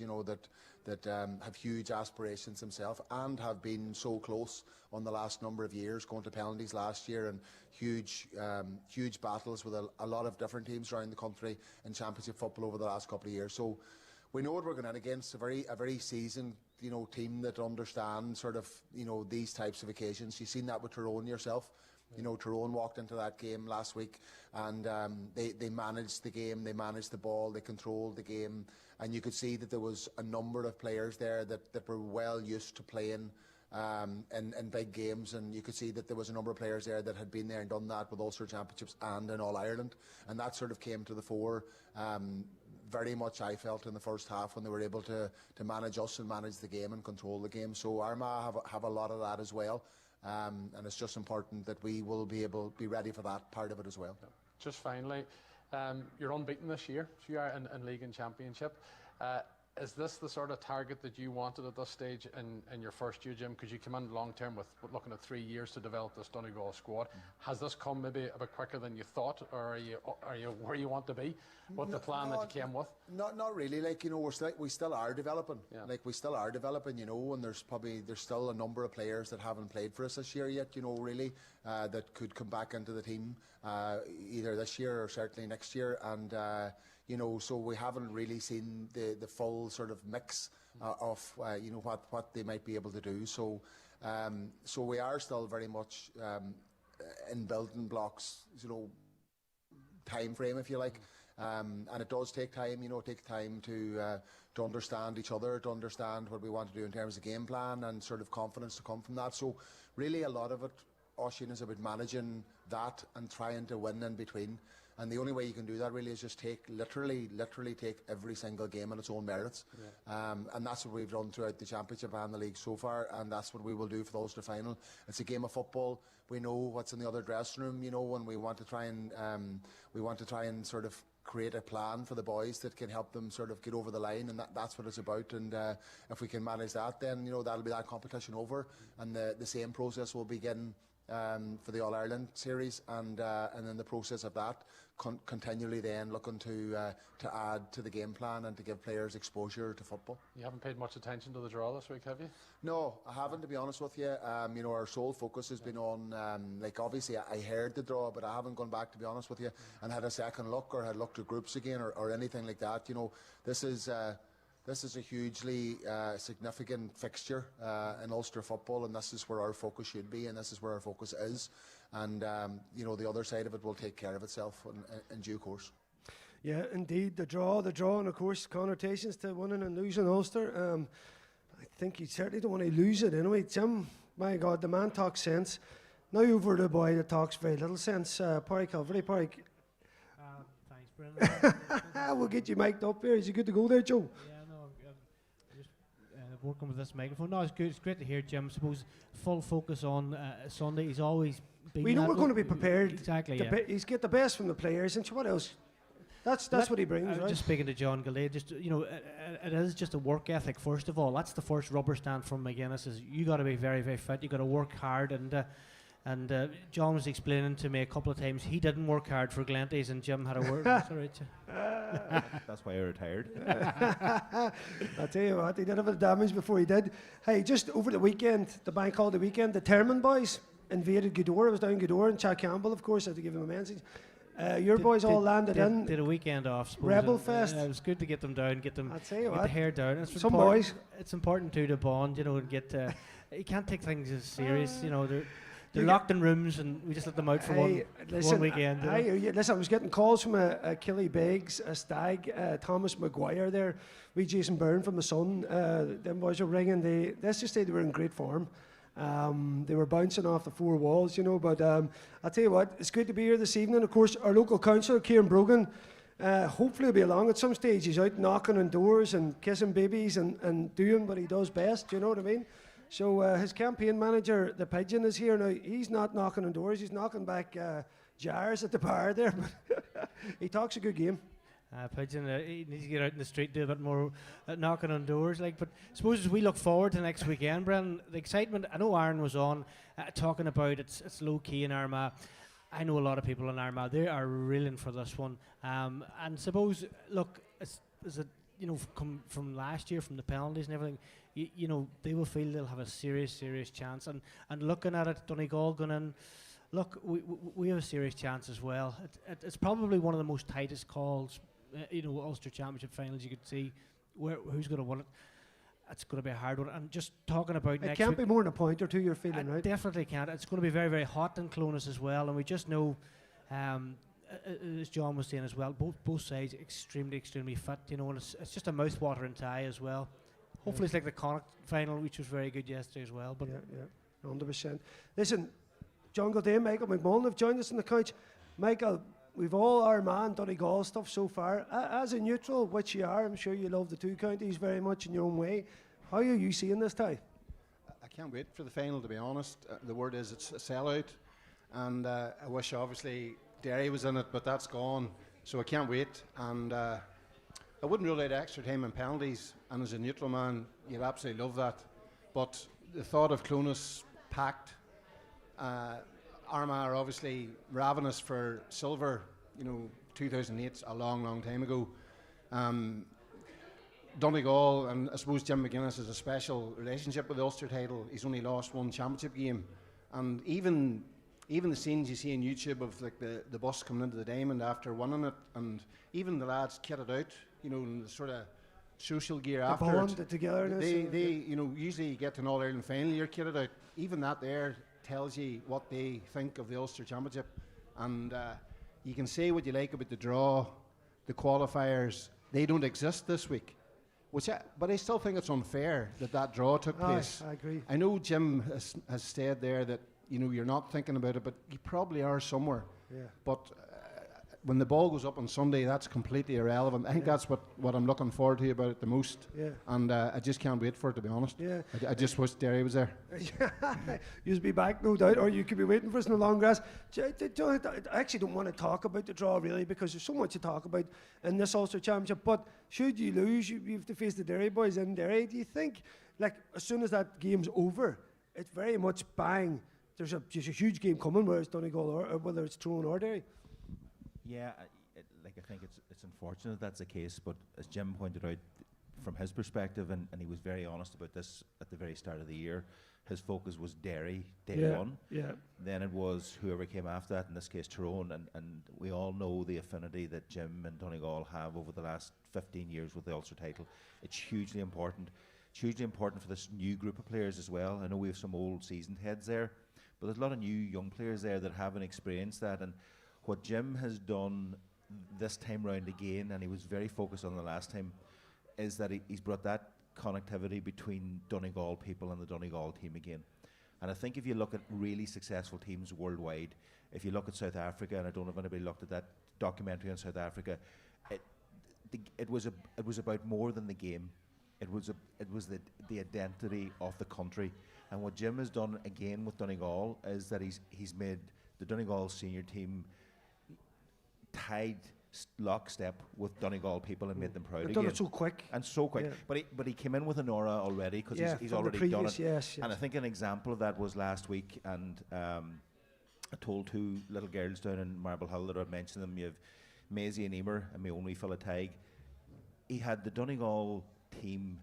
have huge aspirations themselves and have been so close on the last number of years, going to penalties last year, and huge battles with a lot of different teams around the country in championship football over the last couple of years. So we know what we're going in against, a very seasoned, team that understands sort of, these types of occasions. You've seen that with Tyrone yourself. Tyrone walked into that game last week, and they managed the game, they managed the ball, they controlled the game, and you could see that there was a number of players there that were well used to playing in big games, and you could see that there was a number of players there that had been there and done that with Ulster Championships and in All Ireland, and that sort of came to the fore. Very much, I felt, in the first half when they were able to manage us and manage the game and control the game. So Armagh have a lot of that as well, and it's just important that we will be ready for that part of it as well. Just finally, you're unbeaten this year, so you are in league and championship. Is this the sort of target that you wanted at this stage in your first year, Jim? Because you came in long term with looking at 3 years to develop this Donegal squad. Has this come maybe a bit quicker than you thought, or are you where you want to be? What the plan that you came with? Not really. We still are developing. Yeah. We still are developing. And there's still a number of players that haven't played for us this year yet. Really, that could come back into the team either this year or certainly next year. And so we haven't really seen the full sort of mix of what they might be able to do. So we are still very much in building blocks, time frame, if you like. And it does take time. It takes time to understand each other, to understand what we want to do in terms of game plan, and sort of confidence to come from that. So really, a lot of it, Oisín, is about managing that and trying to win in between. And the only way you can do that really is just literally take every single game on its own merits. Yeah. And that's what we've done throughout the championship and the league so far, and that's what we will do for the Ulster final. It's a game of football. We know what's in the other dressing room, and we want to try and sort of create a plan for the boys that can help them sort of get over the line, and that's what it's about. And if we can manage that, then that'll be that competition over, and the same process will begin for the All Ireland series, and then the process of that continually then looking to add to the game plan and to give players exposure to football. You haven't paid much attention to the draw this week, have you? No, I haven't, to be honest with you. Our sole focus has been on, obviously I heard the draw, but I haven't gone back, to be honest with you, and had a second look or had looked at groups again or anything like that. This is this is a hugely significant fixture in Ulster football, and this is where our focus should be, and this is where our focus is. And the other side of it will take care of itself in due course. Yeah, indeed, the draw, and of course connotations to winning and losing Ulster. I think you certainly don't want to lose it anyway. Jim, my God, the man talks sense. Now over to the boy that talks very little sense. Pádraig Calvary, Pádraig. Thanks, Brendan. We'll get you mic'd up here. Is you good to go there, Joe? Yeah, no, I'm just working with this microphone. No, it's good. It's great to hear Jim. I suppose full focus on Sunday. He's always been. We know we're going to be prepared. Exactly. He's get the best from the players, and what else? That's what he brings, right? Just speaking to John Gildea, just it is just a work ethic. First of all, that's the first rubber stamp from McGuinness. Is you got to be very, very fit. You got to work hard, and John was explaining to me a couple of times he didn't work hard for Glenties, and Jim had a word. Sorry, that's why I retired. I tell you what, he did a bit of damage before he did. Hey, just over the weekend, the bank holiday weekend, the Termon boys invaded Gildea. I was down in Gildea, and Chad Campbell, of course, had to give him a message. Your boys all landed in. Did a weekend off. Rebel Fest. It was good to get them down, get the hair down. It's some boys. It's important too to bond, and get. You can't take things as serious, They're locked in rooms, and we just let them out for one weekend. Listen, I was getting calls from a Killy Biggs, a Stag, Thomas Maguire there. We Jason Byrne from the Sun. Them boys were ringing. Let's just say they were in great form. They were bouncing off the four walls, but I'll tell you what, it's good to be here this evening. Of course, our local councillor, Kieran Brogan, hopefully will be along at some stage. He's out knocking on doors and kissing babies and doing what he does best, you know what I mean? So his campaign manager, the Pigeon, is here now. He's not knocking on doors, he's knocking back jars at the bar there, but he talks a good game. Pigeon, he needs to get out in the street, do a bit more knocking on doors. But I suppose as we look forward to next weekend, Brendan, the excitement, I know Aaron was on talking about it's low key in Armagh. I know a lot of people in Armagh, they are reeling for this one. And suppose, look, come from last year, from the penalties and everything, they will feel they'll have a serious chance. And looking at it, Donegal going in, look, we have a serious chance as well. It's probably one of the most tightest calls, Ulster Championship finals you could see. Who's going to win it? It's going to be a hard one. And just talking about next week, it can't be more than a point or two you're feeling, right? Definitely can't. It's going to be very, very hot in Clonus as well. And we just know, as John was saying as well, both sides extremely fit, and it's just a mouth-watering tie as well. Hopefully it's like the Connacht final, which was very good yesterday as well. But yeah, 100%. Listen, John Gildea, Michael McMullan have joined us on the couch. Michael, we've all our man Donegal stuff so far. As a neutral, which you are, I'm sure you love the two counties very much in your own way. How are you seeing this tie? I can't wait for the final, to be honest. The word is it's a sellout, and I wish obviously Derry was in it, but that's gone, so I can't wait. And I wouldn't rule out extra time and penalties, and as a neutral man, you'd absolutely love that. But the thought of Clonus packed, Armagh are obviously ravenous for silver, 2008's a long time ago. Donegal, and I suppose Jim McGuinness has a special relationship with the Ulster title. He's only lost one championship game, and even the scenes you see on YouTube of like the bus coming into the diamond after winning it, and even the lads kitted out, in the sort of social gear after it. Togetherness. They usually get to an All-Ireland final, you're kitted out. Even that there tells you what they think of the Ulster Championship, and you can say what you like about the draw, the qualifiers. They don't exist this week, but I still think it's unfair that draw took place. I agree. I know Jim has said there that you're not thinking about it, but you probably are somewhere. Yeah. But when the ball goes up on Sunday, that's completely irrelevant. I think that's what I'm looking forward to about it the most. Yeah. And I just can't wait for it, to be honest. Yeah. I just wish Derry was there. You'll be back, no doubt, or you could be waiting for us in the long grass. I actually don't want to talk about the draw, really, because there's so much to talk about in this Ulster Championship. But should you lose, you have to face the Derry boys in Derry. Do you think, as soon as that game's over, it's very much bang, there's a huge game coming, whether it's Donegal or whether it's Tyrone or Derry? Yeah, I think it's unfortunate that's the case, but as Jim pointed out, from his perspective, and he was very honest about this at the very start of the year, his focus was Derry day one. Yeah. Then it was whoever came after that, in this case Tyrone, and we all know the affinity that Jim and Donegal have over the last 15 years with the Ulster title. It's hugely important. It's hugely important for this new group of players as well. I know we have some old seasoned heads there, but there's a lot of new young players there that haven't experienced that. And what Jim has done this time round again, and he was very focused on the last time, is that he's brought that connectivity between Donegal people and the Donegal team again. And I think if you look at really successful teams worldwide, if you look at South Africa, and I don't know if anybody looked at that documentary on South Africa, it was about more than the game. It was the identity of the country. And what Jim has done again with Donegal is that he's made the Donegal senior team tied lockstep with Donegal people and made them proud They've again. done it so quick. And so quick. Yeah. But he came in with an aura already because he's already done it. Yes. And I think an example of that was last week, and I told two little girls down in Marble Hill that I'd mentioned them. You have Maisie and Eamon and my only fella Tig. He had the Donegal team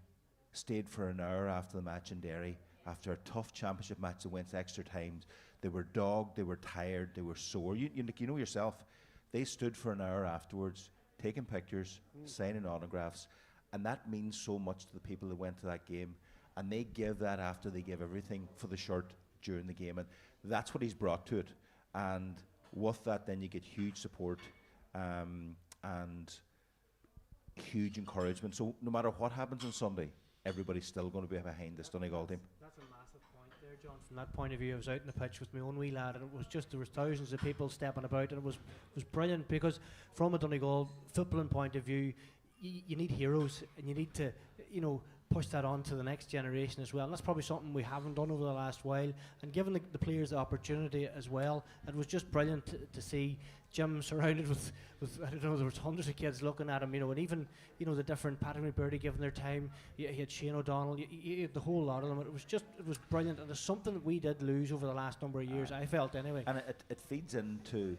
stayed for an hour after the match in Derry, after a tough championship match that went extra times. They were dogged, they were tired, they were sore. You know yourself. They stood for an hour afterwards, taking pictures, signing autographs, and that means so much to the people that went to that game. And they give that after they give everything for the shirt during the game, and that's what he's brought to it. And with that, then you get huge support and huge encouragement. So no matter what happens on Sunday, everybody's still going to be behind this Donegal team. That's a massive point there, John. From that point of view, I was out in the pitch with my own wee lad, and it was just, there was thousands of people stepping about, and it was brilliant, because from a Donegal footballing point of view, you need heroes, and you need to, push that on to the next generation as well. And that's probably something we haven't done over the last while. And given the players the opportunity as well, it was just brilliant to see Jim surrounded with I don't know, there was hundreds of kids looking at him, and even the different Patrick McBurdy giving their time. You had Shane O'Donnell, you had the whole lot of them. It was brilliant, and it's something that we did lose over the last number of years. I felt anyway. And it feeds into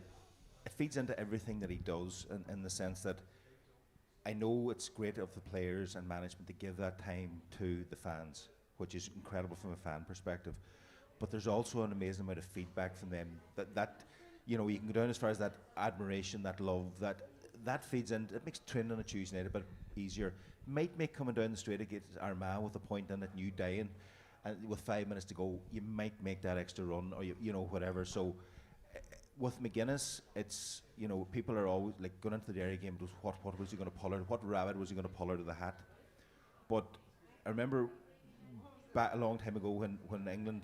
everything that he does, in the sense that I know it's great of the players and management to give that time to the fans, which is incredible from a fan perspective. But there's also an amazing amount of feedback from them that you can go down as far as that admiration, that love, that feeds in. It makes training on a Tuesday night a bit easier. Might make coming down the straight against Armagh with a point in it, and you dying, and with 5 minutes to go, you might make that extra run, or whatever. So with McGuinness, it's people are always like going into the Derry game. What was he going to pull out? What rabbit was he going to pull out of the hat? But I remember back a long time ago when England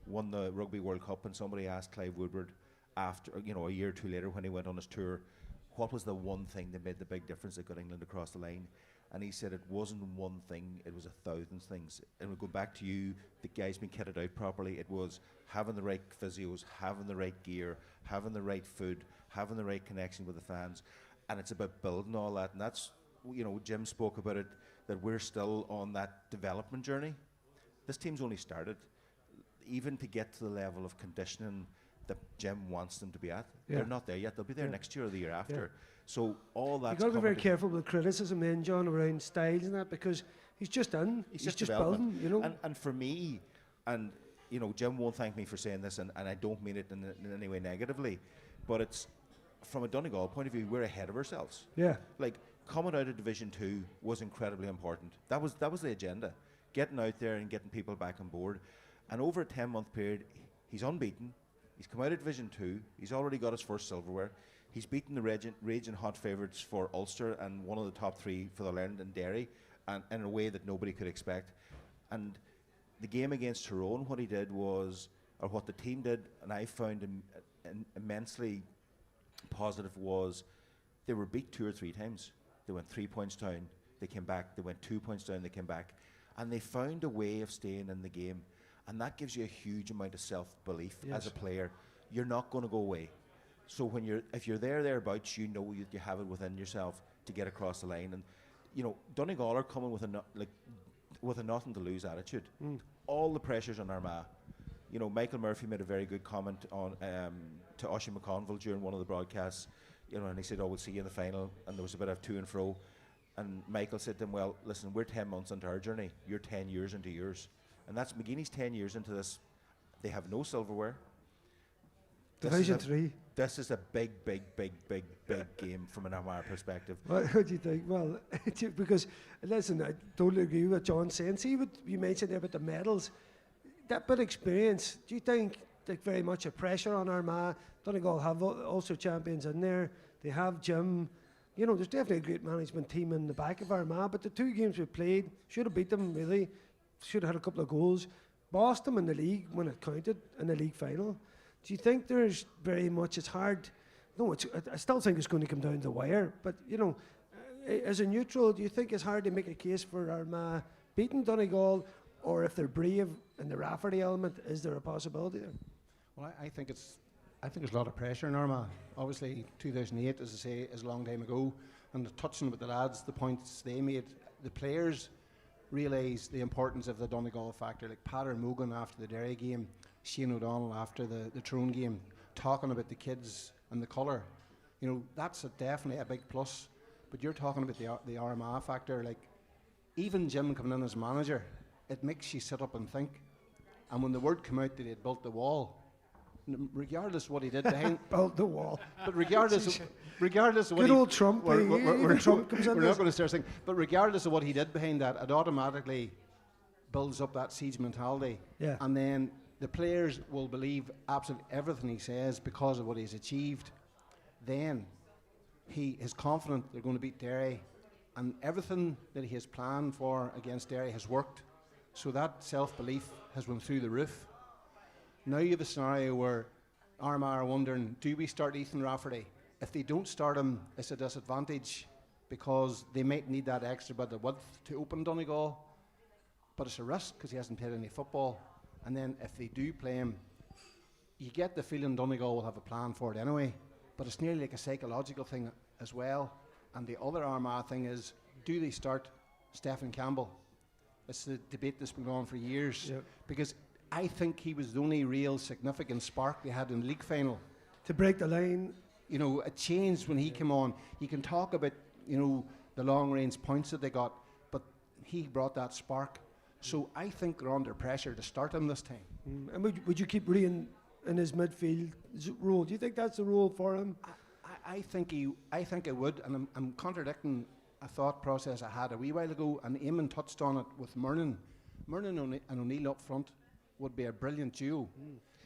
won the Rugby World Cup, and somebody asked Clive Woodward after a year or two later when he went on his tour, what was the one thing that made the big difference that got England across the line? And he said it wasn't one thing, it was 1,000 things. And we go back to you, the guys being kitted out properly. It was having the right physios, having the right gear, having the right food, having the right connection with the fans. And it's about building all that. And that's, Jim spoke about it, that we're still on that development journey. This team's only started. Even to get to the level of conditioning that Jim wants them to be at, they're not there yet. They'll be there next year or the year after. So all that's, you've got to be very careful with criticism then, John, around styles and that, because he's just building, And for me, and Jim won't thank me for saying this, and I don't mean it in any way negatively, but it's from a Donegal point of view, we're ahead of ourselves. Yeah. Like coming out of Division 2 was incredibly important. That was the agenda, getting out there and getting people back on board. And over a 10-month period, he's unbeaten. He's come out of Division 2. He's already got his first silverware. He's beaten the raging hot favourites for Ulster and one of the top 3 for the Ireland and Derry, and in a way that nobody could expect. And the game against Tyrone, what he did was, or what the team did, and I found immensely positive, was they were beat 2 or 3 times. They went 3 points down, they came back. They went 2 points down, they came back. And they found a way of staying in the game. And that gives you a huge amount of self-belief as a player. You're not going to go away. So if you're thereabouts, you have it within yourself to get across the line. And Donegal are coming with a nothing to lose attitude. All the pressures on Armagh. Michael Murphy made a very good comment on to Oisin McConville during one of the broadcasts. And he said, "Oh, we'll see you in the final." And there was a bit of to and fro. And Michael said to him, "Well, listen, we're 10 months into our journey. You're 10 years into yours. And that's McGuinness 10 years into this. They have no silverware. Division 3. This is a big game from an Armagh perspective. What do you think? Well, because, listen, I totally agree with what John's saying. See what you mentioned there about the medals. That bit of experience, do you think like very much a pressure on Armagh? Donegal have Ulster champions in there. They have Jim. You know, there's definitely a great management team in the back of Armagh, but the 2 games we played, should have beat them, really. Should have had a couple of goals. Bossed them in the league when it counted in the league final. Do you think there's very much, it's hard, no, I still think it's going to come down to the wire, but, you know, as a neutral, do you think it's hard to make a case for Armagh beating Donegal, or if they're brave in the Rafferty element, is there a possibility there? Well, I think there's a lot of pressure in Armagh. Obviously, 2008, as I say, is a long time ago, and touching with the lads, the points they made, the players realise the importance of the Donegal factor, like Pater Mogan after the Derry game, Shane O'Donnell after the Tyrone game, talking about the kids and the colour. You know, that's definitely a big plus. But you're talking about the Armagh factor. Like, even Jim coming in as manager, it makes you sit up and think. And when the word came out that he had built the wall, regardless of what he did behind... built the wall. But regardless of what good old Trump. Trump comes in. We're not going to start saying... But regardless of what he did behind that, it automatically builds up that siege mentality. Yeah. And then the players will believe absolutely everything he says because of what he's achieved. Then he is confident they're going to beat Derry, and everything that he has planned for against Derry has worked. So that self-belief has went through the roof. Now you have a scenario where Armagh are wondering, do we start Ethan Rafferty? If they don't start him, it's a disadvantage because they might need that extra bit of width to open Donegal. But it's a risk because he hasn't played any football. And then if they do play him, you get the feeling Donegal will have a plan for it anyway. But it's nearly like a psychological thing as well. And the other Armagh thing is, do they start Stephen Campbell? It's the debate that's been going on for years. Yep. Because I think he was the only real significant spark they had in the league final. To break the line. You know, it changed when he came on. You can talk about, you know, the long range points that they got, but he brought that spark. So I think they're under pressure to start him this time. And would you keep Rian in his midfield role? Do you think that's the role for him? I think I would, and I'm contradicting a thought process I had a wee while ago, and Eamon touched on it with Murnan. Murnan and O'Neill up front would be a brilliant duo.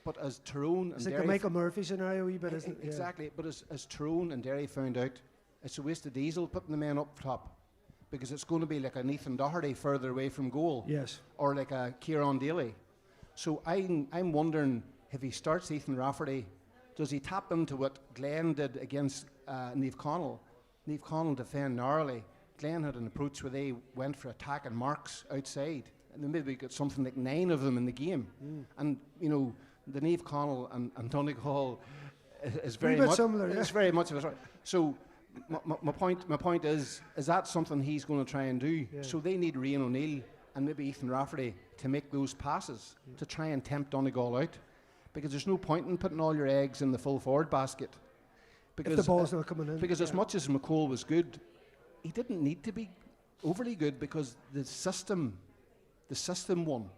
But as Tyrone it's and like Derry... the Michael Murphy scenario a wee bit, isn't it? Exactly, yeah. But as Tyrone and Derry found out, it's a waste of diesel putting the men up top, because it's going to be like a Nathan Doherty further away from goal. Yes. Or like a Kieran Daly. So I'm wondering, if he starts Ethan Rafferty, does he tap into what Glenn did against Niamh Connell? Niamh Connell defend narrowly. Glenn had an approach where they went for attack and marks outside, and then maybe got something like 9 of them in the game. And you know, the Niamh Connell and Donegal is very much similar. Yeah. It's very much of a... So my point is that something he's going to try and do? Yeah. So they need Rian O'Neill and maybe Ethan Rafferty to make those passes to try and tempt Donegal out, because there's no point in putting all your eggs in the full forward basket. Because if the ball's not coming in. Because as much as McCall was good, he didn't need to be overly good, because the system won.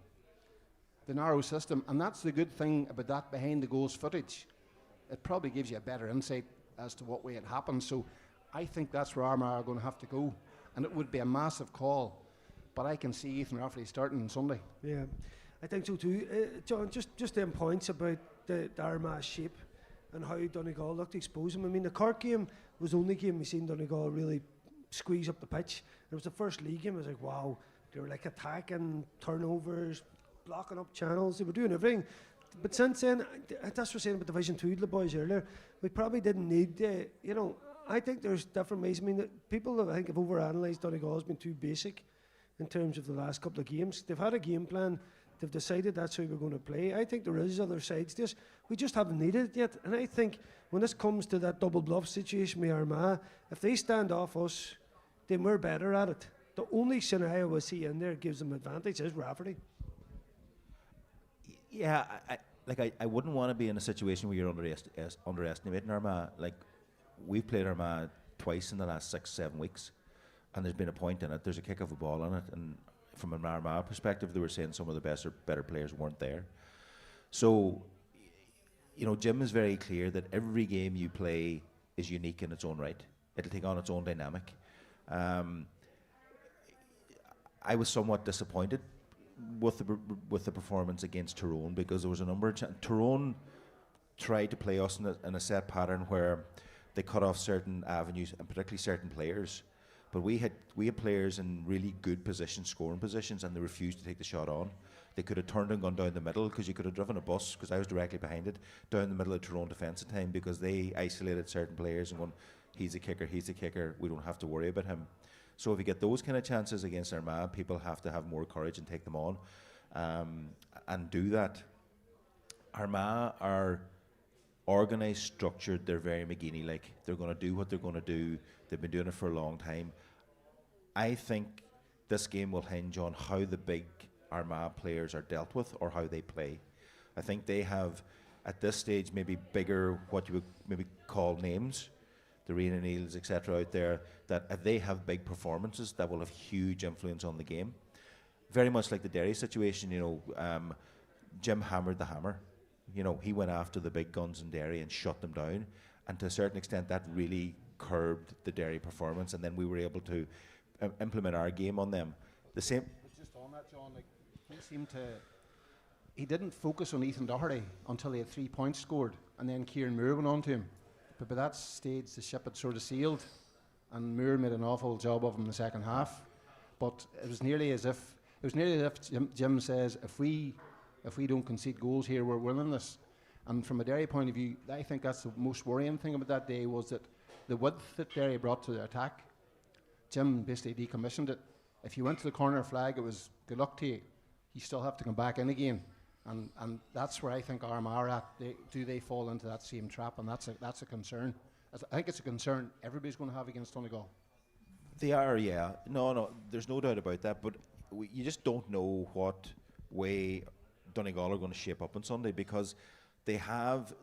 The narrow system, and that's the good thing about that behind the goals footage. It probably gives you a better insight as to what way it happened. So I think that's where Armagh are going to have to go, and it would be a massive call. But I can see Ethan Rafferty starting on Sunday. Yeah, I think so too. John, just them points about the Armagh shape and how Donegal looked to expose him. I mean, the Cork game was the only game we seen Donegal really squeeze up the pitch. It was the first league game. I was like, wow, they were like attacking, turnovers, blocking up channels. They were doing everything. But since then, that's what I was saying about Division 2 to the boys earlier. We probably didn't need, you know, I think there's different ways. I mean, people I think have overanalyzed Donegal has been too basic in terms of the last couple of games. They've had a game plan. They've decided that's how we're going to play. I think there is other sides to this. We just haven't needed it yet. And I think when this comes to that double bluff situation with Armagh, if they stand off us, then we're better at it. The only scenario I see in there gives them advantage is Rafferty. Yeah, I wouldn't want to be in a situation where you're underestimating Armagh. Like, we've played Armagh twice in the last 6-7 weeks, and there's been a point in it. There's a kick of a ball in it, and from an Armagh perspective, they were saying some of the best or better players weren't there. So, you know, Jim is very clear that every game you play is unique in its own right. It'll take on its own dynamic. I was somewhat disappointed with the performance against Tyrone, because there was a number of Tyrone tried to play us in a set pattern where they cut off certain avenues and particularly certain players. But we had players in really good positions, scoring positions, and they refused to take the shot on. They could have turned and gone down the middle, because you could have driven a bus, because I was directly behind it, down the middle of Tyrone defence at time, because they isolated certain players and gone, he's a kicker, we don't have to worry about him. So if you get those kind of chances against Armagh, people have to have more courage and take them on and do that. Armagh are organised, structured, they're very McGuinness-like. They're going to do what they're going to do. They've been doing it for a long time. I think this game will hinge on how the big Armagh players are dealt with or how they play. I think they have, at this stage, maybe bigger, what you would maybe call names, the Rena Neils, etc. out there, that if they have big performances, that will have huge influence on the game. Very much like the Derry situation, you know, Jim hammered the hammer. You know, he went after the big guns in Derry and shut them down, and to a certain extent that really curbed the Derry performance, and then we were able to implement our game on them. The same. Just on that, John, like he didn't focus on Ethan Doherty until he had 3 points scored, and then Kieran Moore went on to him. But by that stage, the ship had sort of sailed, and Moore made an awful job of him in the second half. But it was nearly as if Jim says, if we don't concede goals here, we're winning this. And from a Derry point of view, I think that's the most worrying thing about that day, was that the width that Derry brought to the attack, Jim basically decommissioned it. If you went to the corner flag, it was good luck to you. You still have to come back in again. And that's where I think Armagh are at. Do they fall into that same trap? And that's a concern. I think it's a concern everybody's going to have against Donegal. They are, yeah. No, there's no doubt about that. But you just don't know what way Donegal are going to shape up on Sunday, because they have.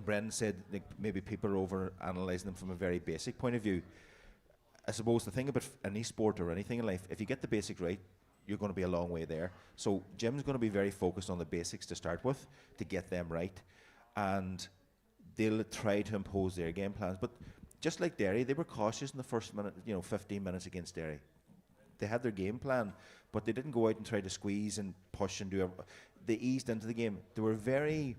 Brendan said maybe people are over analysing them from a very basic point of view. I suppose the thing about any sport or anything in life, if you get the basics right, you're going to be a long way there. So Jim's going to be very focused on the basics to start with, to get them right, and they'll try to impose their game plans. But just like Derry, they were cautious in the first 15 minutes against Derry. They had their game plan, but they didn't go out and try to squeeze and push and do. They eased into the game. They were very,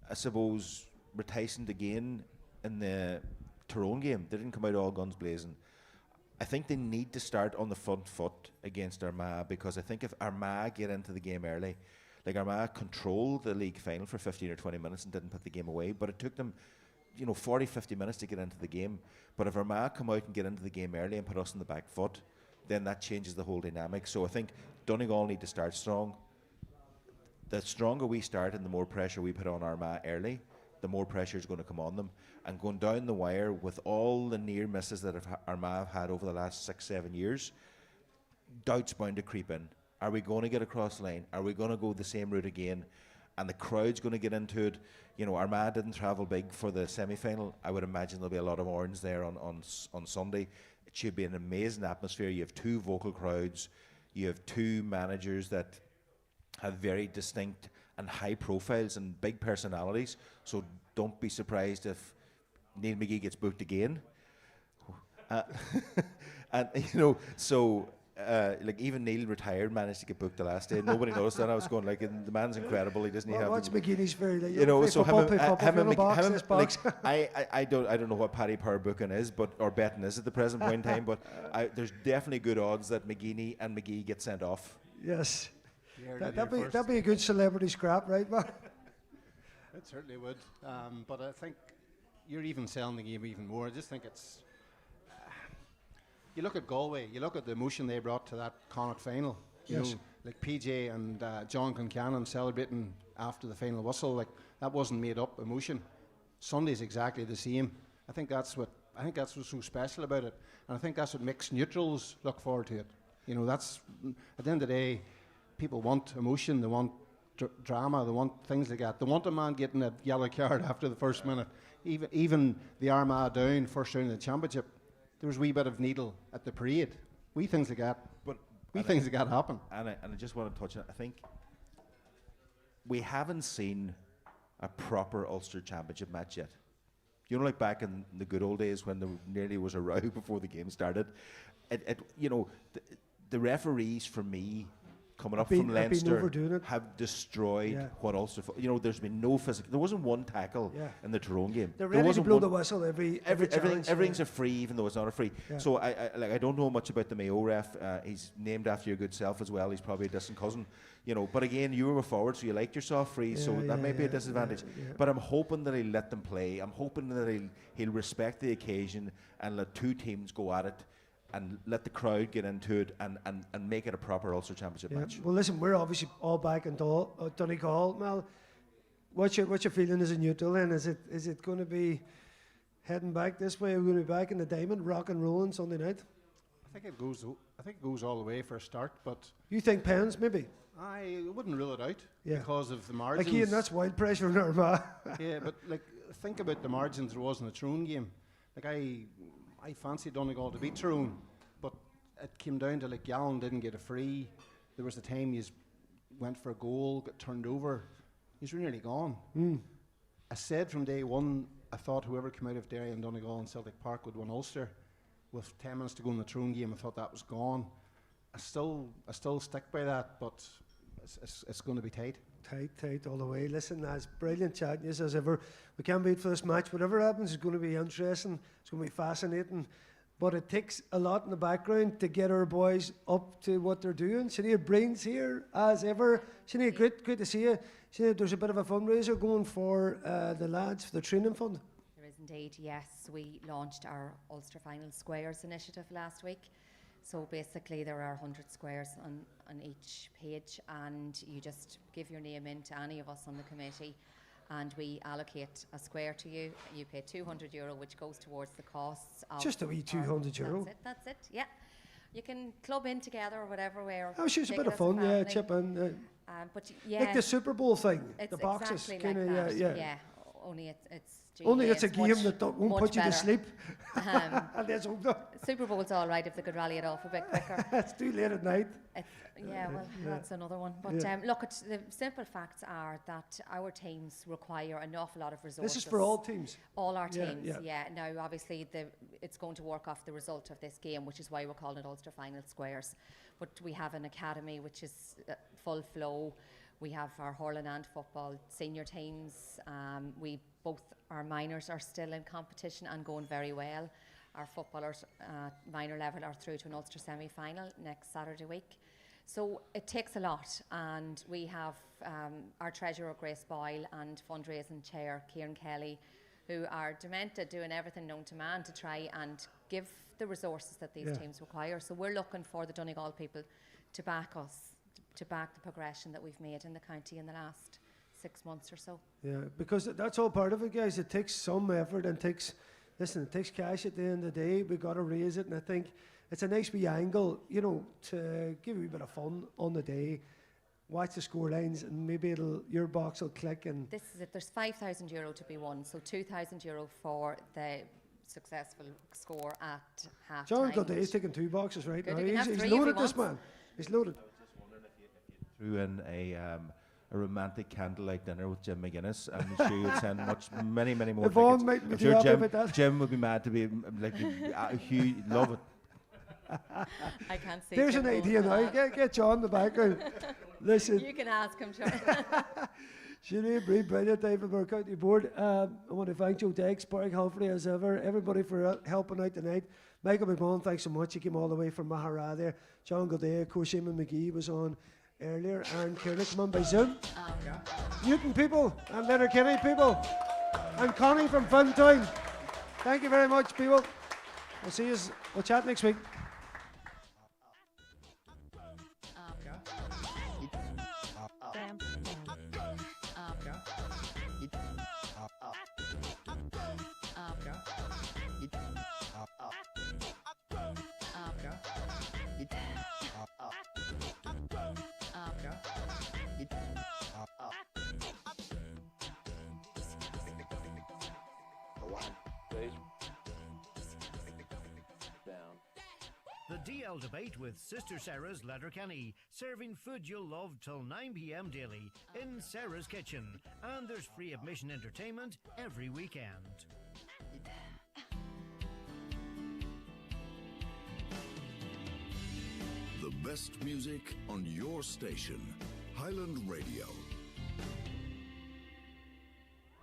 I suppose, reticent again in the Tyrone game. They didn't come out all guns blazing. I think they need to start on the front foot against Armagh, because I think if Armagh get into the game early, like Armagh controlled the league final for 15 or 20 minutes and didn't put the game away, but it took them 40, 50 minutes to get into the game. But if Armagh come out and get into the game early and put us on the back foot, then that changes the whole dynamic. So I think Donegal need to start strong. The stronger we start and the more pressure we put on Armagh early, the more pressure is going to come on them. And going down the wire with all the near misses that Armagh have had over the last 6-7 years, doubt's bound to creep in. Are we going to get across the line? Are we going to go the same route again? And the crowd's going to get into it. Armagh didn't travel big for the semi-final. I would imagine there'll be a lot of orange there on Sunday. It should be an amazing atmosphere. You have two vocal crowds. You have two managers that have very distinct and high profiles and big personalities. So don't be surprised if Neil McGee gets booked again. And like even Neil retired, managed to get booked the last day. Nobody noticed that. I was going the man's incredible. He doesn't have. What's McGuinness very like? So I don't know what Paddy Power booking is, or betting is at the present point in time. But there's definitely good odds that McGuinness and McGee get sent off. Yes, that'd be a good celebrity scrap, right, Mark? It certainly would. But I think you're even selling the game even more. I just think it's. You look at Galway, you look at the emotion they brought to that Connacht final. You know, like PJ and John Kernan celebrating after the final whistle, like that wasn't made up emotion. Sunday's exactly the same. I think that's what's so special about it, and I think that's what makes neutrals look forward to it. That's at the end of the day, people want emotion, they want drama, they want things like that. They want a man getting a yellow card after the first minute. Even the Armagh down first round of the championship. There was a wee bit of needle at the parade, wee things like that. But things that got to happen. And I just want to touch on it. I think we haven't seen a proper Ulster Championship match yet. You know, like back in the good old days when there nearly was a row before the game started. The referees, for me, coming up from Leinster, have destroyed what Ulster. There's been no physical. There wasn't one tackle in the Tyrone game. They're ready to blow the whistle every everything's a free, even though it's not a free. Yeah. So I don't know much about the Mayo ref. He's named after your good self as well. He's probably a distant cousin. But again, you were a forward, so you liked your soft frees, so that may be a disadvantage. But I'm hoping that he'll let them play. I'm hoping that he'll respect the occasion and let two teams go at it and let the crowd get into it and make it a proper Ulster Championship match. Well, listen, we're obviously all back in Donegal. Mal, what's your feeling as a neutral then? Is it going to be heading back this way? Are we going to be back in the Diamond, rock and rolling Sunday night? I think it goes all the way for a start, but you think Pens maybe? I wouldn't rule it out because of the margins. Again, that's wild pressure in Armagh. Yeah, but think about the margins there was in the Tyrone game. I fancied Donegal to beat Tyrone, but it came down to Gallen didn't get a free. There was a time he went for a goal, got turned over. He's nearly gone. I said from day one, I thought whoever came out of Derry and Donegal and Celtic Park would win Ulster. With 10 minutes to go in the Tyrone game, I thought that was gone. I still stick by that, but it's going to be tight. Tight all the way. Listen, that's brilliant chatting as ever. We can't wait for this match. Whatever happens, it's going to be interesting. It's going to be fascinating. But it takes a lot in the background to get our boys up to what they're doing. Sinead Breen's here as ever. Sinead, great to see you. Sinead, there's a bit of a fundraiser going for the lads for the training fund. There is indeed, yes. We launched our Ulster Final Squares initiative last week. So basically there are 100 squares on each page, and you just give your name in to any of us on the committee and we allocate a square to you. You pay €200, which goes towards the costs of... Just a wee €200. That's it, yeah. You can club in together or whatever way. Oh, sure, it's a bit of fun, yeah, chip in. But yeah, like the Super Bowl thing, the boxes. Exactly like that, yeah. Only it's only it's a game that won't put you to sleep. Let's hope not. Super Bowl's all right if they could rally it off a bit quicker. It's too late at night. That's another one. But look, the simple facts are that our teams require an awful lot of resources. This is for all teams? All our teams, yeah. Now, obviously, it's going to work off the result of this game, which is why we're calling it Ulster Final Squares. But we have an academy which is full flow. We have our hurling and football senior teams. Our minors are still in competition and going very well. Our footballers minor level are through to an Ulster semi-final next Saturday week. So it takes a lot, and we have our treasurer Grace Boyle and fundraising chair Kieran Kelly, who are demented, doing everything known to man to try and give the resources that these teams require. So we're looking for the Donegal people to back us, to back the progression that we've made in the county in the last 6 months or so. Yeah, because that's all part of it, guys. It takes some effort and it takes cash at the end of the day. We've got to raise it, and I think it's a nice wee angle, to give you a bit of fun on the day. Watch the score lines, and maybe your box will click. And this is it. There's €5,000 to be won, so €2,000 for the successful score at half time. John Gildea is taking 2 boxes right now. He's loaded, this man. He's loaded. I was just wondering if you threw in a romantic candlelight dinner with Jim McGuinness. I'm sure you'd send many more tickets. I'm sure Jim would be mad to be like huge. Love it. I can't see. There's an idea now. Get John in the background. Listen. You can ask him, John. Sinead Breen, brilliant, David Burke County Board. I want to thank Joe Dykes, Patrick Halfrey as ever, everybody for helping out tonight. Michael McMullan, thanks so much. He came all the way from Mahara there. John Gildea, Coach Eamon McGee was on earlier, and Kernan come on by Zoom. Newton people and Letterkenny people, and Connie from Funtown. Thank you very much, people. We'll see you. We'll chat next week. Down. The DL Debate with Sister Sara's Letterkenny, serving food you'll love till 9 p.m. daily in Sara's Kitchen. And there's free admission entertainment every weekend. The best music on your station. Highland Radio.